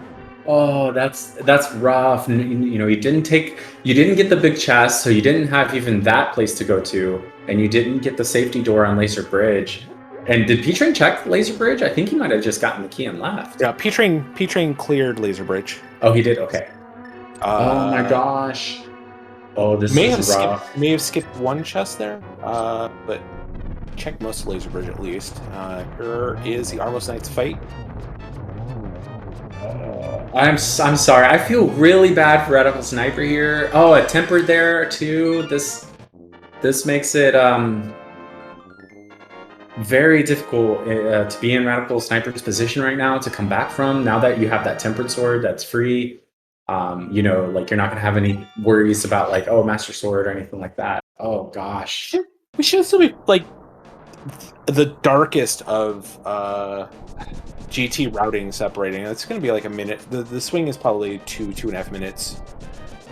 S2: Oh, that's rough. You know, you didn't get the big chest, so you didn't have even that place to go to, and you didn't get the safety door on Laser Bridge. And did P-Train check Laser Bridge? I think he might have just gotten the key and left.
S1: Yeah, P-Train cleared Laser Bridge.
S2: Oh, he did? Okay. Oh my gosh. Oh, this is rough.
S1: May have skipped one chest there, but check most of Laser Bridge at least. Here is the Armos Knight's fight.
S2: I'm sorry. I feel really bad for Radical Sniper here. Oh, a tempered there too. This makes it very difficult to be in Radical Sniper's position right now to come back from. Now that you have that tempered sword that's free, you know, like you're not gonna have any worries about like, oh, Master Sword or anything like that. Oh gosh,
S1: we should still be like the darkest of GT routing separating. It's going to be like a minute. The swing is probably 2.5 minutes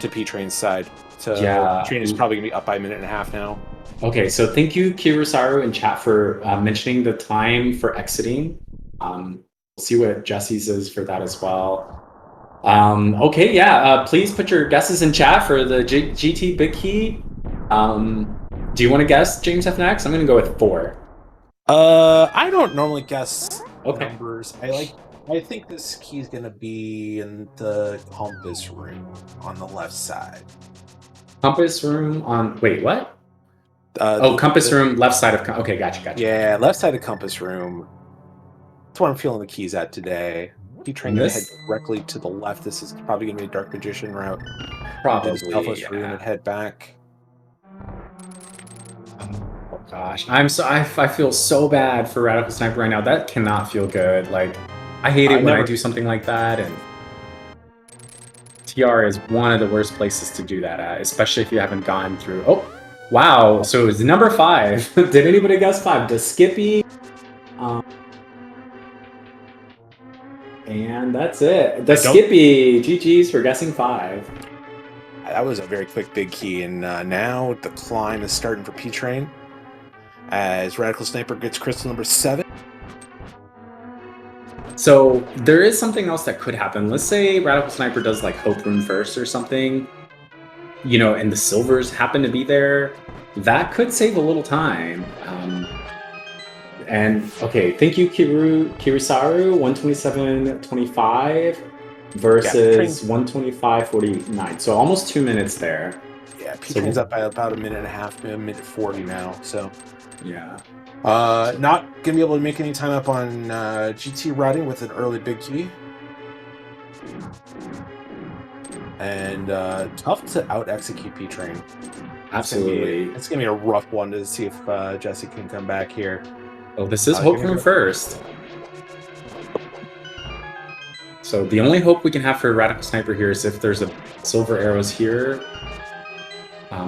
S1: to P-Train's side. So
S2: yeah,
S1: P-Train is probably going to be up by a minute and a half now.
S2: Okay, so thank you, Kirisaru, in chat for mentioning the time for exiting. We'll see what Jesse's is for that as well. Okay, yeah, please put your guesses in chat for the GT Big Key. Do you want to guess, James F. Next? I'm going to go with 4.
S1: I don't normally guess numbers. I think this key is going to be in the compass room on the left side.
S2: Compass room on... Wait, what? Compass room, left side of... Okay, gotcha.
S1: Yeah, left side of compass room. That's what I'm feeling the keys at today. P-Train going to head directly to the left. This is probably going to be a Dark Magician route.
S2: Probably,
S1: Selfless room and head back.
S2: Oh gosh, I feel so bad for Radical Sniper right now. That cannot feel good. Like, I hate it when I do something like that, and TR is one of the worst places to do that at, especially if you haven't gone through... Oh, wow, so it's number 5. Did anybody guess 5? Does Skippy? And that's it. The Skippy. GG's for guessing 5.
S1: That was a very quick big key, and now the climb is starting for P-Train as Radical Sniper gets crystal number 7.
S2: So there is something else that could happen. Let's say Radical Sniper does like Hope Room first or something, you know, and the silvers happen to be there. That could save a little time. And okay, thank you, Kirisaru, 127.25 versus 125.49. So almost 2 minutes there.
S1: Yeah, P-Train's up by about a minute and a half, minute 40 now. So
S2: yeah.
S1: Not gonna be able to make any time up on GT routing with an early big key. and tough to out execute P Train.
S2: Absolutely.
S1: It's gonna be a rough one to see if Jesse can come back here.
S2: Oh, this is
S1: He's
S2: hope
S1: gonna
S2: from
S1: go.
S2: first. So the only hope we can have for Radical Sniper here is if there's a silver arrows here.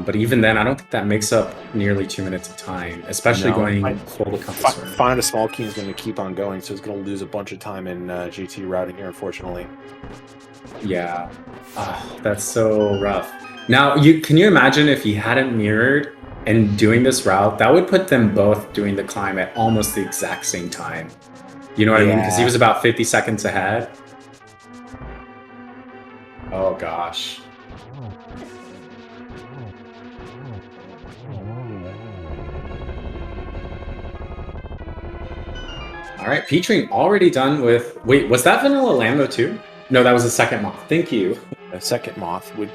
S2: But even then, I don't think that makes up nearly 2 minutes of time, especially going full to compass sword.
S1: Find a small key is going to keep on going, so he's going to lose a bunch of time in GT routing here, unfortunately.
S2: Yeah, that's so rough. Now, can you imagine if he hadn't mirrored and doing this route? That would put them both doing the climb at almost the exact same time. You know what I mean? Because he was about 50 seconds ahead. Oh gosh. All right, P-Train already done with... Wait, was that Vanilla Lambo too? No, that was the second moth. Thank you.
S1: A second moth would...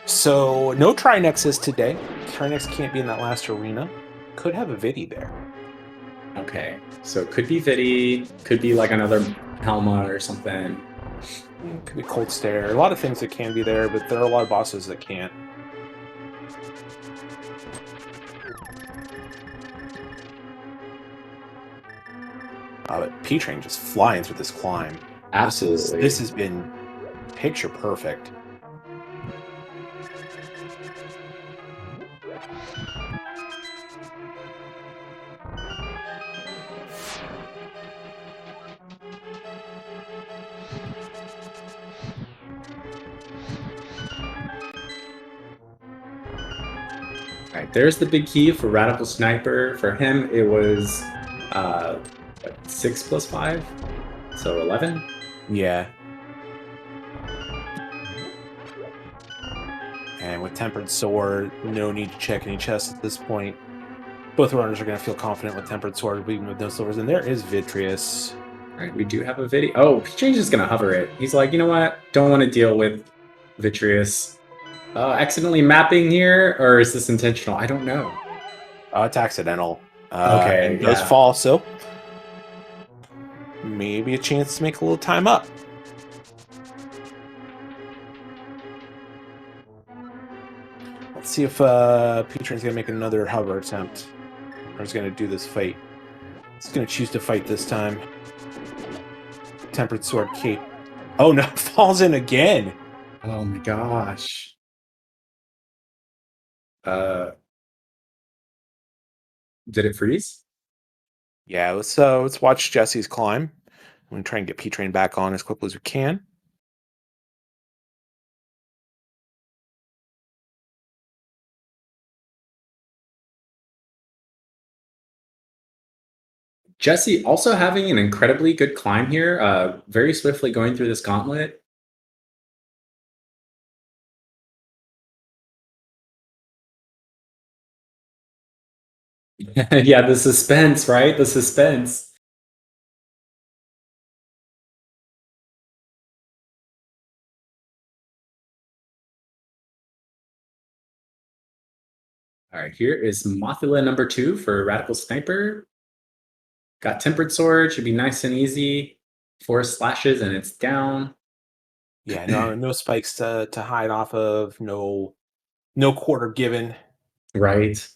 S1: So, no Trinexes today. Trinex can't be in that last arena. Could have a Vidi there.
S2: Okay, so it could be Vidi, could be like another Helma or something.
S1: Could be Cold Stare. A lot of things that can be there, but there are a lot of bosses that can't. But P-Train just flying through this climb.
S2: Absolutely.
S1: This has been picture perfect.
S2: All right, there's the big key for Radical Sniper. For him, it was 6 plus 5, so 11.
S1: Yeah. And with Tempered Sword, no need to check any chests at this point. Both runners are going to feel confident with Tempered Sword, even with no silvers. And there is Vitreous.
S2: All right, we do have a video. Oh, P-Change is going to hover it. He's like, you know what? Don't want to deal with Vitreous. Accidentally mapping here, or is this intentional? I don't know.
S1: It's accidental.
S2: Okay,
S1: and does
S2: yeah.
S1: fall, so maybe a chance to make a little time up. Let's see if P-Train's going to make another hover attempt. Or is going to do this fight. He's going to choose to fight this time. Tempered Sword Cape. Oh no, falls in again.
S2: Oh my gosh. Did it freeze?
S1: Yeah, let's watch Jesse's climb. I'm going to try and get P-Train back on as quickly as we can.
S2: Jesse also having an incredibly good climb here, very swiftly going through this gauntlet. Yeah, the suspense, right? The suspense. All right, here is Mothula number 2 for Radical Sniper. Got Tempered Sword, should be nice and easy. 4 slashes and it's down.
S1: Yeah, no spikes to hide off of, no quarter given.
S2: Right.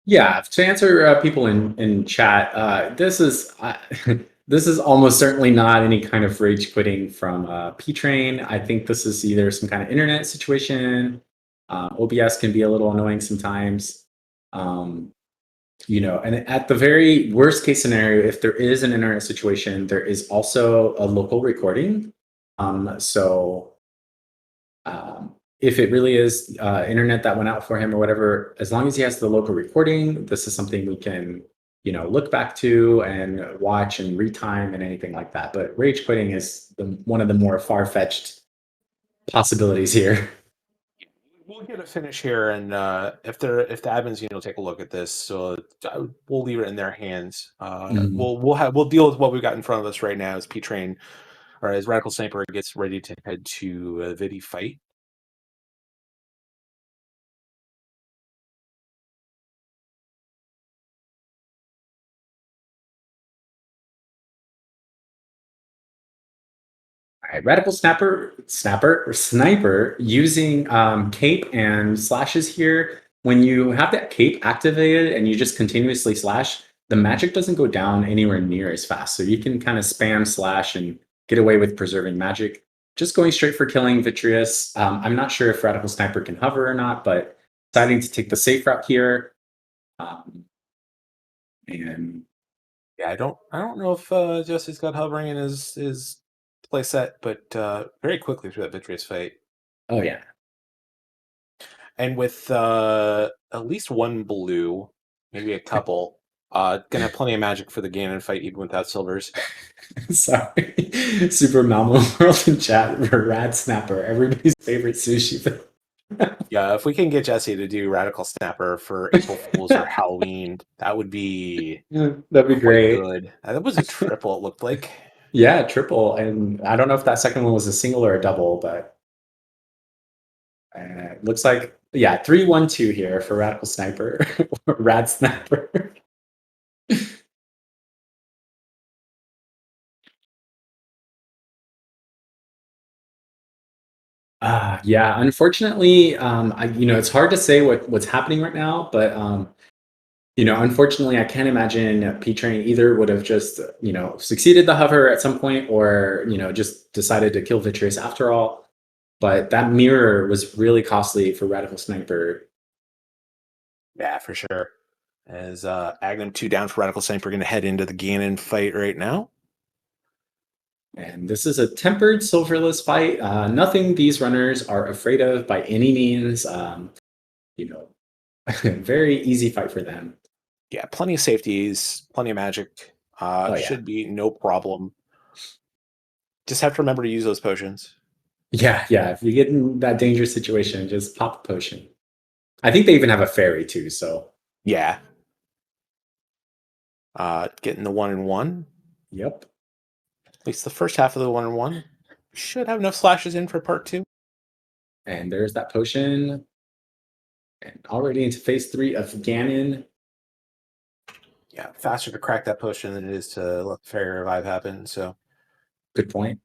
S2: Yeah, to answer people in chat, this is this is almost certainly not any kind of rage quitting from P-Train. I think this is either some kind of internet situation. OBS can be a little annoying sometimes. You know, and at the very worst case scenario, if there is an internet situation, there is also a local recording. So if it really is internet that went out for him or whatever, as long as he has the local recording, this is something we can, you know, look back to and watch and retime and anything like that. But rage quitting is one of the more far-fetched possibilities here.
S1: We'll get a finish here, and if the admins take a look at this, so we'll leave it in their hands. We'll deal with what we've got in front of us right now as P-Train, or as Radical Sniper gets ready to head to Vidi fight.
S2: right, Radical Sniper using cape and slashes here. When you have that cape activated and you just continuously slash, the magic doesn't go down anywhere near as fast. So you can kind of spam slash and get away with preserving magic. Just going straight for killing Vitreous. I'm not sure if Radical Sniper can hover or not, but deciding to take the safe route here. And
S1: yeah, I don't know if Jesse's got hovering in his play set, but very quickly through that Vitreous fight.
S2: oh yeah.
S1: And with at least one blue, maybe a couple, gonna have plenty of magic for the Ganon fight even without silvers.
S2: Sorry. Super Malmo World in chat for Rad Snapper, everybody's favorite sushi.
S1: Yeah, if we can get Jesse to do Radical Snapper for April Fools or Halloween, that would be
S2: That'd be
S1: quite
S2: great.
S1: good. That was a triple, it looked like.
S2: Yeah, triple. And I don't know if that second one was a single or a double, but it looks like, yeah, 3-1-2 here for Radical Sniper, or Rad Snapper. Yeah, unfortunately, it's hard to say what's happening right now, but unfortunately, I can't imagine P-Train either would have just, succeeded the hover at some point or, just decided to kill Vitreous after all. But that mirror was really costly for Radical Sniper.
S1: Yeah, for sure. As Agnum 2 down for Radical Sniper, going to head into the Ganon fight right now.
S2: And this is a tempered silverless fight. Nothing these runners are afraid of by any means. Very easy fight for them.
S1: Yeah, plenty of safeties, plenty of magic. Should be no problem. Just have to remember to use those potions.
S2: Yeah. If you get in that dangerous situation, just pop a potion. I think they even have a fairy too, so.
S1: Yeah. Getting the 1-1.
S2: Yep.
S1: At least the first half of the 1-1. Should have enough slashes in for part 2.
S2: And there's that potion. And already into phase 3 of Ganon.
S1: Yeah, faster to crack that potion than it is to let the fairy revive happen, so.
S2: Good point.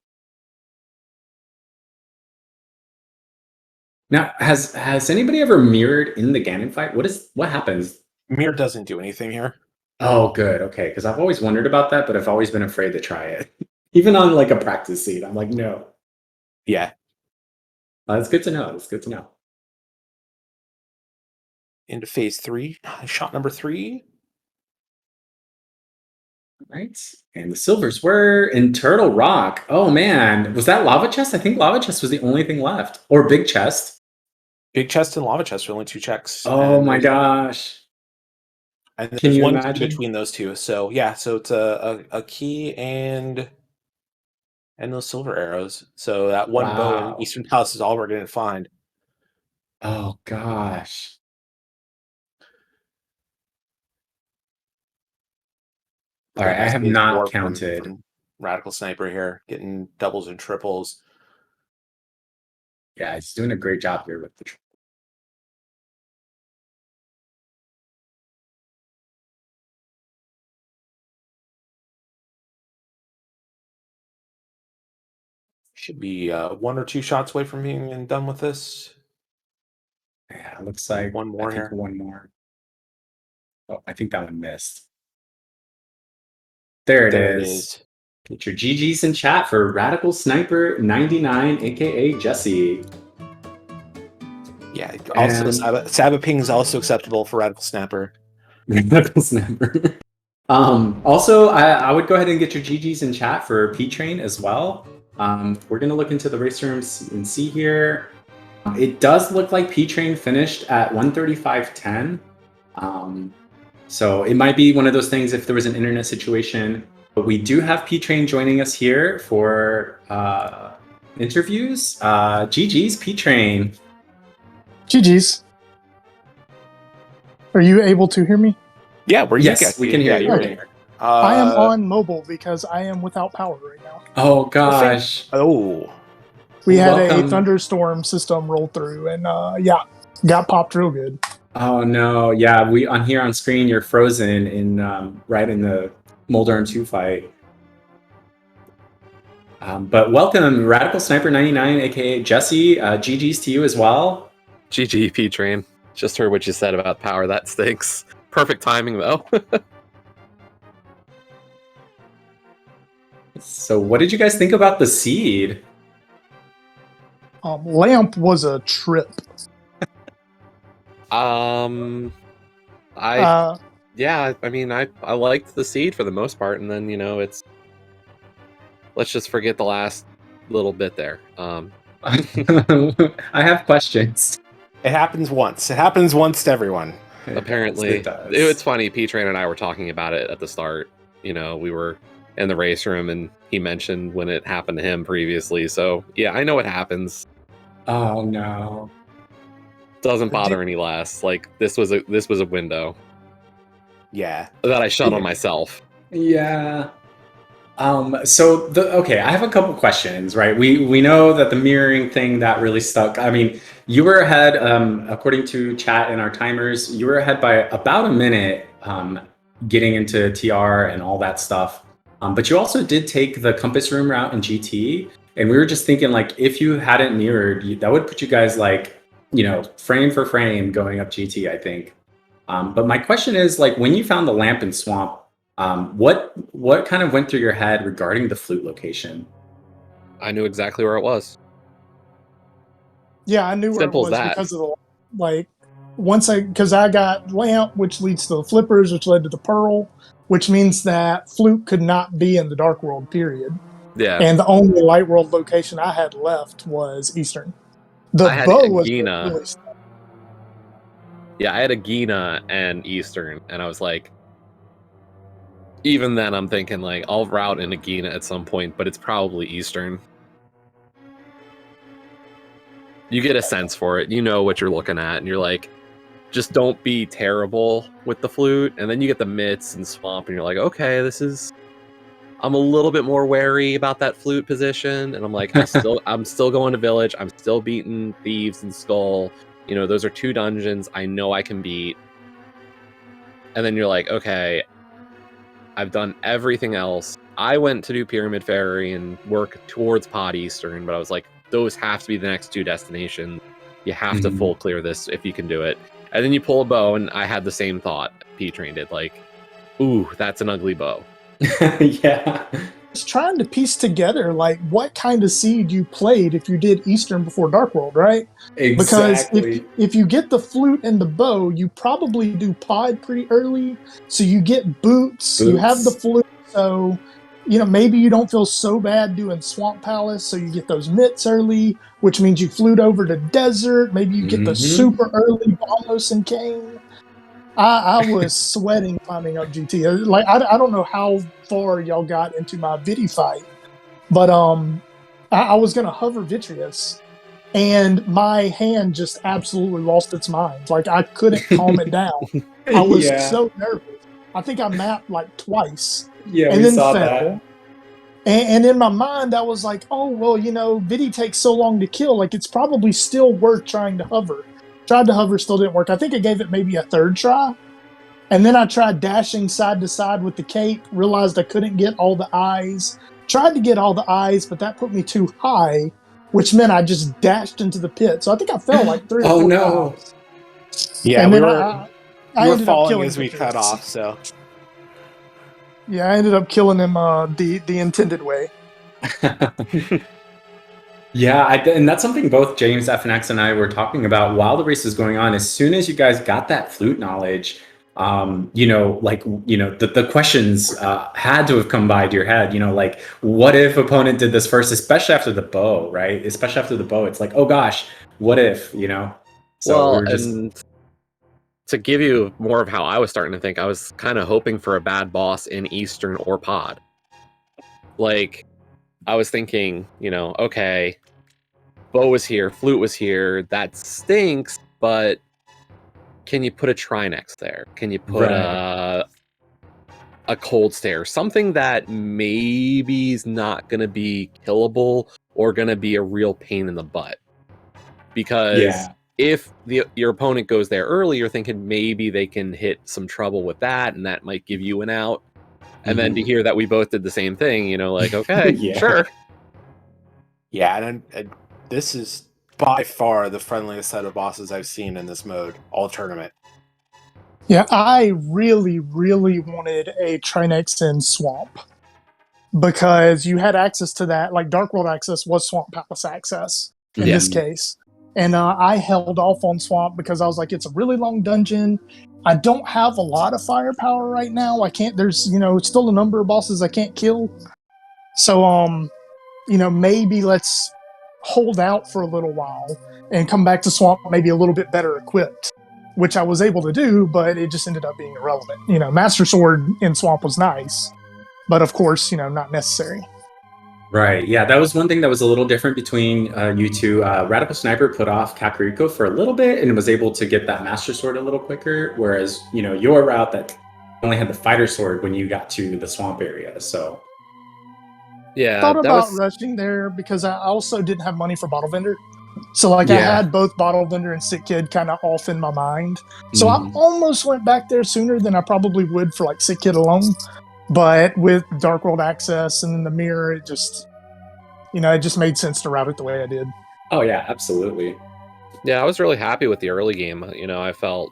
S2: Now, has anybody ever mirrored in the Ganon fight? What happens?
S1: Mirror doesn't do anything here.
S2: Oh, good. Okay, because I've always wondered about that, but I've always been afraid to try it. Even on like a practice seat, I'm like, no.
S1: Yeah.
S2: That's good to know. That's good to know.
S1: Into phase 3. Shot number 3.
S2: Right. And the silvers were in Turtle Rock. Oh man, was that Lava Chest? I think Lava Chest was the only thing left. Or Big Chest.
S1: Big Chest and Lava Chest are only 2 checks.
S2: Oh my gosh.
S1: And
S2: Can
S1: there's
S2: you
S1: one
S2: imagine?
S1: between those two. So yeah, so it's a key and those silver arrows. So that one bow in Eastern Palace is all we're going to find.
S2: Oh gosh. All right, I have not counted.
S1: From Radical Sniper here, getting doubles and triples.
S2: Yeah, he's doing a great job here with the.
S1: Should be 1 or 2 shots away from being done with this.
S2: Yeah, it looks like
S1: one more here.
S2: One more. Oh, I think that one missed. There it is. Get your GGs in chat for RadicalSniper99, aka Jesse.
S1: Yeah, also Sabaping is also acceptable for Radical Snapper.
S2: Radical Snapper. Also, I would go ahead and get your GGs in chat for P-Train as well. We're going to look into the race rooms and see here. It does look like P-Train finished at 135.10. So it might be one of those things if there was an internet situation. But we do have P-Train joining us here for interviews. GG's P-Train.
S3: GG's. Are you able to hear me?
S1: Yeah,
S2: yes, we can hear you.
S3: Okay. I am on mobile because I am without power right now.
S2: Oh gosh.
S3: We had a thunderstorm system roll through, and got popped real good.
S2: Oh no, yeah, we on here on screen you're frozen in right in the Moldarn 2 fight. But welcome, RadicalSniper99, aka Jesse. GG's to you as well.
S4: GG, P-Train. Just heard what you said about power. That stinks. Perfect timing, though.
S2: So what did you guys think about the seed?
S3: Lamp was a trip.
S4: I mean, I liked the seed for the most part, and then, you know, let's just forget the last little bit there.
S2: I have questions.
S1: It happens once. It happens once to everyone.
S4: Apparently.
S2: It does.
S4: It's funny, P-Train and I were talking about it at the start. You know, we were in the race room, and he mentioned when it happened to him previously. So, yeah, I know what happens.
S2: Oh, no.
S4: Doesn't bother any less. Like, this was a window.
S1: Yeah.
S4: That I shut on myself.
S2: Yeah. Okay, I have a couple questions, right? We know that the mirroring thing that really stuck. I mean, you were ahead, according to chat and our timers, you were ahead by about a minute, getting into TR and all that stuff. But you also did take the compass room route in GT, and we were just thinking, like, if you hadn't mirrored, that would put you guys, like, you know, frame for frame going up GT, I think. But my question is, like, when you found the lamp and swamp, what kind of went through your head regarding the flute location?
S4: I knew exactly where it was.
S3: Yeah, I knew where it
S4: Simple as
S3: was
S4: that.
S3: because of the, like, because I got lamp, which leads to the flippers, which led to the pearl, which means that flute could not be in the dark world, period.
S4: Yeah.
S3: And the only light world location I had left was Eastern. The
S4: I had
S3: bow was
S4: Agena.
S3: really
S4: Yeah, I had Agena and Eastern, and I was like, even then I'm thinking, like, I'll route in Agena at some point, but it's probably Eastern. You get a sense for it. You know what you're looking at, and you're like, just don't be terrible with the flute. And then you get the mitts and swamp, and you're like, okay, I'm a little bit more wary about that flute position. And I'm like, I'm still going to village. I'm still beating thieves and skull. You know, those are 2 dungeons I know I can beat. And then you're like, okay, I've done everything else. I went to do Pyramid Ferry and work towards Pod Eastern, but I was like, those have to be the next 2 destinations. You have to full clear this if you can do it. And then you pull a bow, and I had the same thought P-Train did, like, ooh, that's an ugly bow.
S2: Yeah.
S3: was trying to piece together, like, what kind of seed you played if you did Eastern before Dark World, right?
S2: Exactly.
S3: Because if you get the flute and the bow, you probably do pod pretty early, so you get boots. You have the flute, so, you know, maybe you don't feel so bad doing Swamp Palace, so you get those mitts early, which means you flute over to Desert. Maybe you get the super early Bombos and Cane. I was sweating climbing up GT. Like, I don't know how far y'all got into my Vidi fight, but I was gonna hover Vitreous, and my hand just absolutely lost its mind. Like, I couldn't calm it down. I was so nervous. I think I mapped like twice, and then fell.
S2: That.
S3: And in my mind, I was like, oh, well, you know, Vidi takes so long to kill. Like, it's probably still worth trying to hover. Tried to hover, still didn't work. I think I gave it maybe a 3rd try. And then I tried dashing side to side with the cape, realized I couldn't get all the eyes. Tried to get all the eyes, but that put me too high, which meant I just dashed into the pit. So I think I fell like 3 or 4 times.
S1: Yeah,
S3: and
S1: we
S3: then
S1: were falling as we cut off, so.
S3: Yeah, I ended up killing him the intended way.
S2: Yeah, and that's something both James FNX and I were talking about while the race was going on. As soon as you guys got that flute knowledge, you know, like, you know, the questions had to have come by to your head, you know, like, what if opponent did this first, especially after the bow, right? Especially after the bow, it's like, oh gosh, what if, you know? So
S4: well, and to give you more of how I was starting to think, I was kind of hoping for a bad boss in Eastern or Pod. Like, I was thinking, you know, okay, bow was here, flute was here, that stinks, but can you put a Trinex there? Can you put a cold stare? Something that maybe is not going to be killable or going to be a real pain in the butt. Because if your opponent goes there early, you're thinking maybe they can hit some trouble with that, and that might give you an out. And then to hear that we both did the same thing, you know, like, okay, sure.
S1: Yeah, and this is by far the friendliest set of bosses I've seen in this mode, all tournament.
S3: Yeah, I really, really wanted a Trinex in Swamp because you had access to that. Like Dark World access was Swamp Palace access in
S4: Yeah.
S3: this case. And I held off on Swamp because I was like, it's a really long dungeon. I don't have a lot of firepower right now. I can't, there's, still a number of bosses I can't kill. So, maybe let's hold out for a little while and come back to Swamp maybe a little bit better equipped, which I was able to do, but it just ended up being irrelevant. Master Sword in Swamp was nice, but of course, not necessary.
S2: Right. Yeah, that was one thing that was a little different between you two. Radical Sniper put off Kakariko for a little bit and was able to get that Master Sword a little quicker, whereas, your route that only had the Fighter Sword when you got to the swamp area. So
S4: Yeah,
S3: Thought
S4: that
S3: about
S4: was
S3: rushing there because I also didn't have money for Bottle Vendor. So I
S2: Yeah.
S3: had both Bottle Vendor and Sick Kid kind of off in my mind. So I
S2: Mhm.
S3: almost went back there sooner than I probably would for like Sick Kid alone. But with Dark World access and then the mirror, it just made sense to route it the way I did.
S2: Oh yeah, absolutely.
S4: I was really happy with the early game. I felt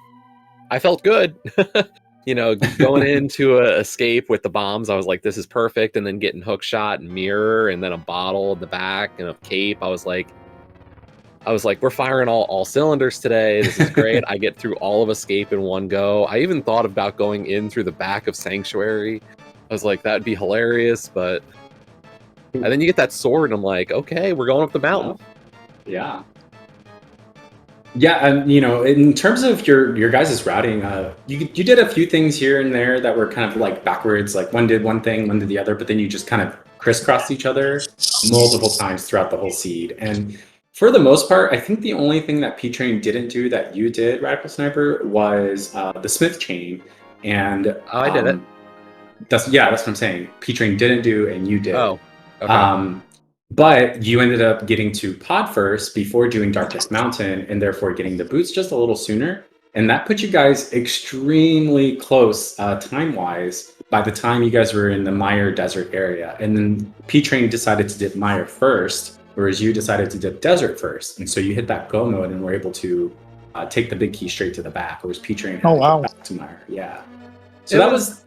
S4: good. Going into a escape with the bombs, I was like, this is perfect. And then getting hook shot and mirror and then a bottle in the back and a cape. I was like, we're firing all cylinders today. This is great. I get through all of escape in one go. I even thought about going in through the back of Sanctuary. I was like, that'd be hilarious, but and then you get that sword and I'm like, okay, we're going up the mountain.
S2: Yeah. Yeah, and in terms of your guys' routing, you did a few things here and there that were kind of like backwards, like one did one thing, one did the other, but then you just kind of crisscrossed each other multiple times throughout the whole seed. And for the most part, I think the only thing that P-Train didn't do that you did, Radical Sniper, was the Smith chain. And
S4: I did it.
S2: that's what I'm saying. P-Train didn't do, and you did.
S4: Oh, okay.
S2: But you ended up getting to pod first before doing Darkest Mountain, and therefore getting the boots just a little sooner. And that put you guys extremely close time-wise by the time you guys were in the Mire Desert area. And then P-Train decided to dip Mire first, whereas you decided to dip Desert first. And so you hit that go mode and were able to take the big key straight to the back, whereas P-Train had to get back to Mire. Yeah. So that was...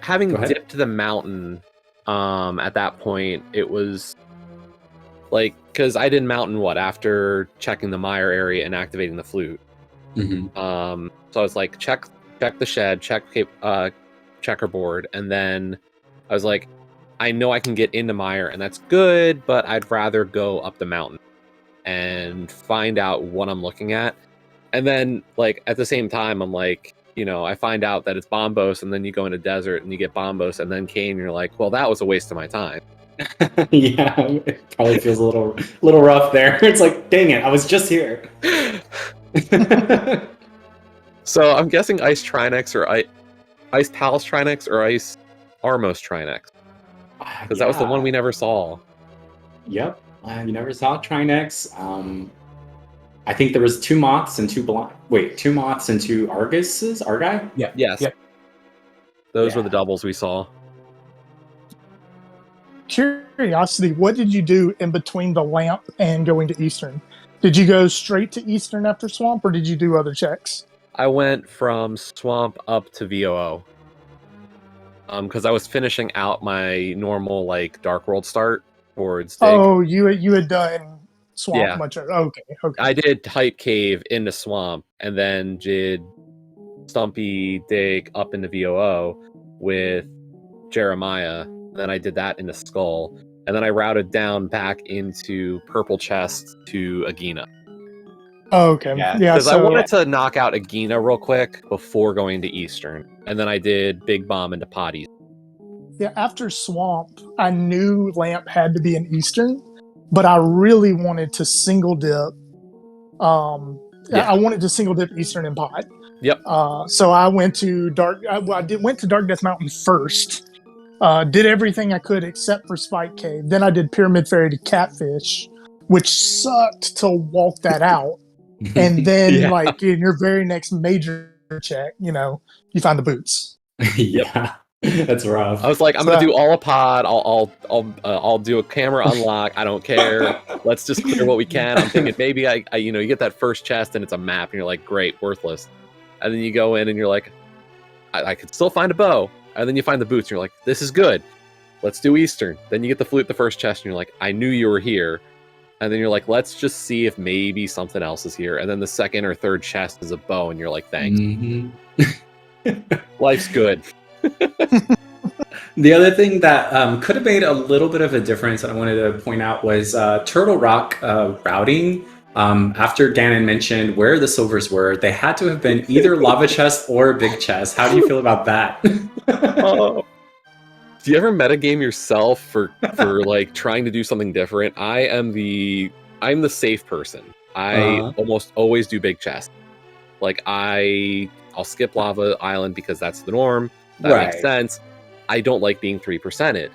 S4: Having dipped the mountain at that point, it was... like, because I did mountain after checking the mire area and activating the flute.
S2: Mm-hmm.
S4: So I was like, check the shed, check checkerboard, and then I was like, I know I can get into mire, and that's good, but I'd rather go up the mountain and find out what I'm looking at. And then, like, at the same time, I'm like, I find out that it's Bombos, and then you go into desert and you get Bombos, and then Kane, and you're like, well, that was a waste of my time.
S2: Yeah, it probably feels a little rough there. It's like, dang it, I was just here.
S4: So I'm guessing Ice Trinex or Ice Palace Trinex or Ice Armos Trinex. Because that was the one we never saw.
S2: Yep, you never saw Trinex. I think there was 2 Moths and 2 2 Moths and 2 Arguses? Argai?
S1: Yeah.
S4: Yes.
S1: Yep.
S4: Those were the doubles we saw.
S3: Curiosity, what did you do in between the lamp and going to Eastern? Did you go straight to Eastern after Swamp, or did you do other checks?
S4: I went from Swamp up to VOO. Because I was finishing out my normal, like, Dark World start towards Dig.
S3: Oh, you had done Swamp much earlier. Okay.
S4: I did Hype Cave into Swamp, and then did Stumpy Dig up into VOO with Jeremiah. Then I did that into Skull, and then I routed down back into Purple Chest to Agina.
S3: Oh, okay.
S1: Yeah,
S4: because I wanted to knock out Agina real quick before going to Eastern, and then I did Big Bomb into Potties.
S3: Yeah, after Swamp, I knew Lamp had to be in Eastern, but I really wanted to single dip. I wanted to single dip Eastern and Pot.
S4: Yep.
S3: So I went to went to Dark Death Mountain first. Did everything I could except for Spike Cave. Then I did Pyramid Ferry to Catfish, which sucked to walk that out. And then, like, in your very next major check, you find the boots.
S2: Yeah. That's rough.
S4: I was like, I'm gonna do all a pod. I'll do a camera unlock. I don't care. Let's just clear what we can. I'm thinking maybe I you get that first chest and it's a map and you're like, great, worthless. And then you go in and you're like, I could still find a bow. And then you find the boots and you're like, this is good. Let's do Eastern. Then you get the flute the first chest and you're like, I knew you were here. And then you're like, let's just see if maybe something else is here. And then the second or third chest is a bow and you're like, thanks. Life's good.
S2: The other thing that could have made a little bit of a difference that I wanted to point out was Turtle Rock routing. After Ganon mentioned where the silvers were, they had to have been either lava chest or big chest. How do you feel about that?
S4: Oh. Do you ever metagame yourself for like trying to do something different? I'm the safe person. I almost always do big chest. Like I'll skip Lava Island because that's the norm. That makes sense. I don't like being 3%ed.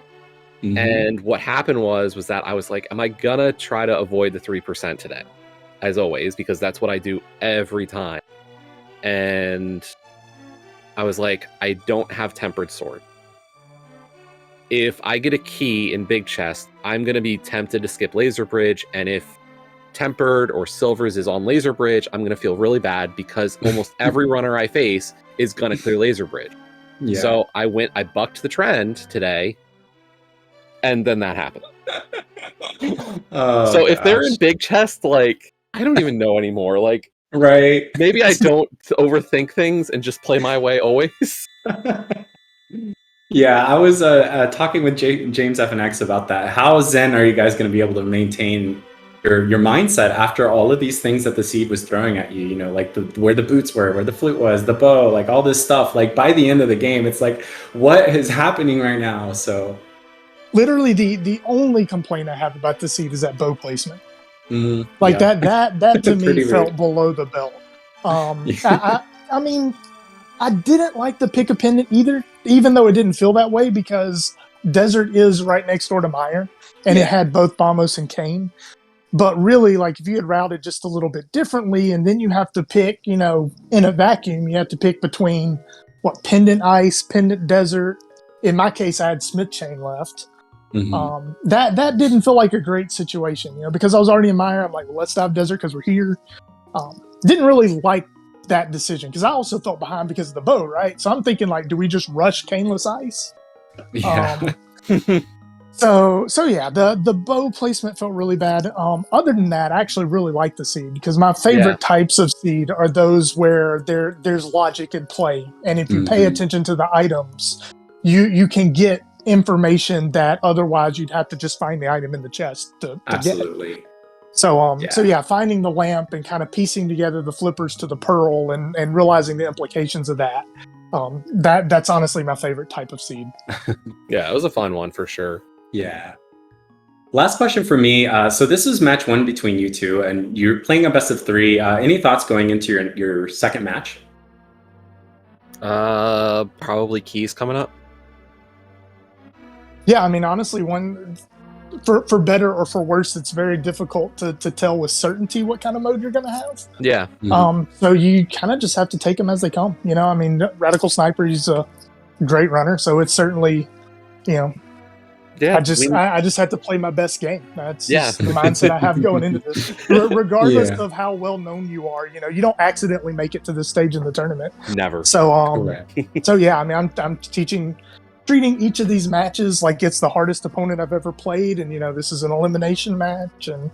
S4: And what happened was that I was like, am I gonna try to avoid the 3% today? As always, because that's what I do every time. And I was like, I don't have Tempered Sword. If I get a key in Big Chest, I'm gonna be tempted to skip Laser Bridge, and if Tempered or Silvers is on Laser Bridge, I'm gonna feel really bad because almost every runner I face is gonna clear Laser Bridge.
S2: Yeah.
S4: So I bucked the trend today, and then that happened. So if they're in Big Chest, like, I don't even know anymore. Like,
S2: right.
S4: Maybe I don't overthink things and just play my way always.
S2: Yeah, I was talking with James FNX about that. How zen are you guys going to be able to maintain your mindset after all of these things that the seed was throwing at you? You know, like where the boots were, where the flute was, the bow, like all this stuff. Like by the end of the game, it's like, what is happening right now? So,
S3: literally, the only complaint I have about the seed is that bow placement.
S2: Like
S3: that to me felt below the belt. I mean, I didn't like the pick a pendant either, even though it didn't feel that way because Desert is right next door to Mire, and it had both Bombos and Kane. But really, like if you had routed just a little bit differently, and then you have to pick, you know, in a vacuum, you have to pick between Pendant Ice, Pendant Desert. In my case, I had Smith Chain left. That didn't feel like a great situation, you know, because I was already in Mire. I'm like, well, let's dive Desert because we're here. Didn't really like that decision because I also felt behind because of the bow, right? So I'm thinking like, do we just rush Caneless Ice?
S2: Yeah.
S3: So yeah, the bow placement felt really bad. Other than that, I actually really like the seed because my favorite types of seed are those where there's logic in play, and if you pay attention to the items, you can get information that otherwise you'd have to just find the item in the chest to
S2: Absolutely.
S3: get. So finding the lamp and kind of piecing together the flippers to the pearl and realizing the implications of that. That's honestly my favorite type of seed.
S4: Yeah, it was a fun one for sure.
S2: Yeah. Last question for me. So this is match 1 between you two, and you're playing a best of 3. Any thoughts going into your second match?
S4: Probably keys coming up.
S3: Yeah, I mean, honestly, for better or for worse, it's very difficult to tell with certainty what kind of mode you're going to have.
S4: Yeah.
S3: So you kind of just have to take them as they come. You know, I mean, Radical Sniper is a great runner, so it's certainly, you know, I just had to play my best game. That's just the mindset I have going into this. Regardless of how well known you are, you know, you don't accidentally make it to this stage in the tournament.
S4: Never.
S3: So, so yeah, I mean, I'm treating each of these matches like it's the hardest opponent I've ever played, and you know, this is an elimination match, and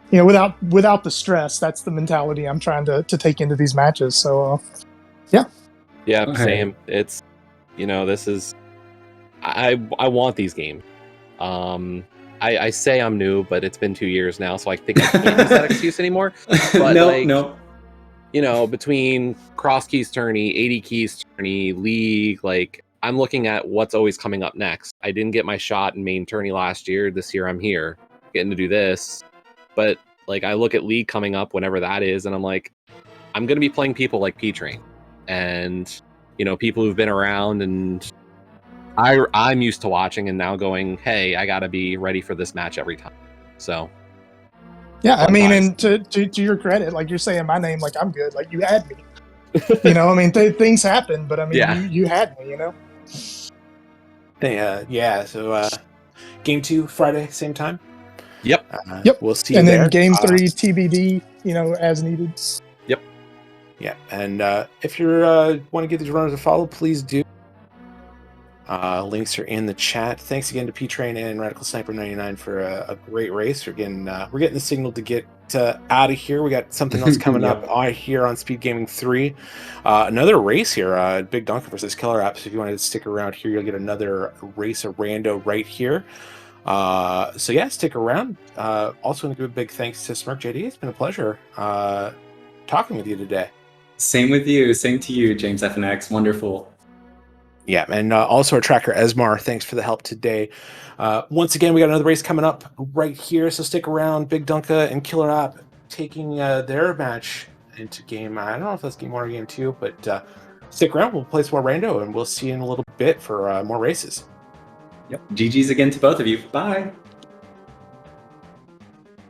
S3: you know, without the stress, that's the mentality I'm trying to take into these matches. So,
S4: same. It's, you know, this is I want these games. I say I'm new, but it's been 2 years now, so I think I can't use that excuse anymore. But
S2: no.
S4: You know, between cross keys tourney, 80 keys tourney, league, like I'm looking at what's always coming up next. I didn't get my shot in main tourney last year. This year I'm here, getting to do this. But like I look at league coming up whenever that is, and I'm like, I'm gonna be playing people like P-Train, and you know, people who've been around, and I'm used to watching and now going, hey, I gotta be ready for this match every time. So
S3: yeah, I mean, and to your credit, like you're saying my name, like I'm good, like you had me. You know, I mean, things happen, but I mean, you had me, you know.
S1: Yeah, so game 2 Friday, same time.
S4: Yep.
S3: Yep.
S1: We'll see you
S3: And
S1: there.
S3: then game 3 TBD, as needed.
S1: Yeah, and if you want to give these runners a follow, please do. Links are in the chat. Thanks again to P-Train and RadicalSniper99 for a great race. We're getting the signal to get out of here. We got something else coming up here on SpeedGaming 3. Another race here, Big Donkey versus Killer App. So if you want to stick around here, you'll get another race of rando right here. So yeah, stick around. Also want to give a big thanks to Smirk JD. It's been a pleasure talking with you today.
S2: Same with you. Same to you, James FNX. Wonderful.
S1: Yeah, and also our tracker Esmar, thanks for the help today. Once again, we got another race coming up right here, so stick around. Big Dunka and Killer App taking their match into game. I don't know if that's game 1 or game 2, but stick around. We'll play some more rando, and we'll see you in a little bit for more races.
S2: Yep. GG's again to both of you. Bye.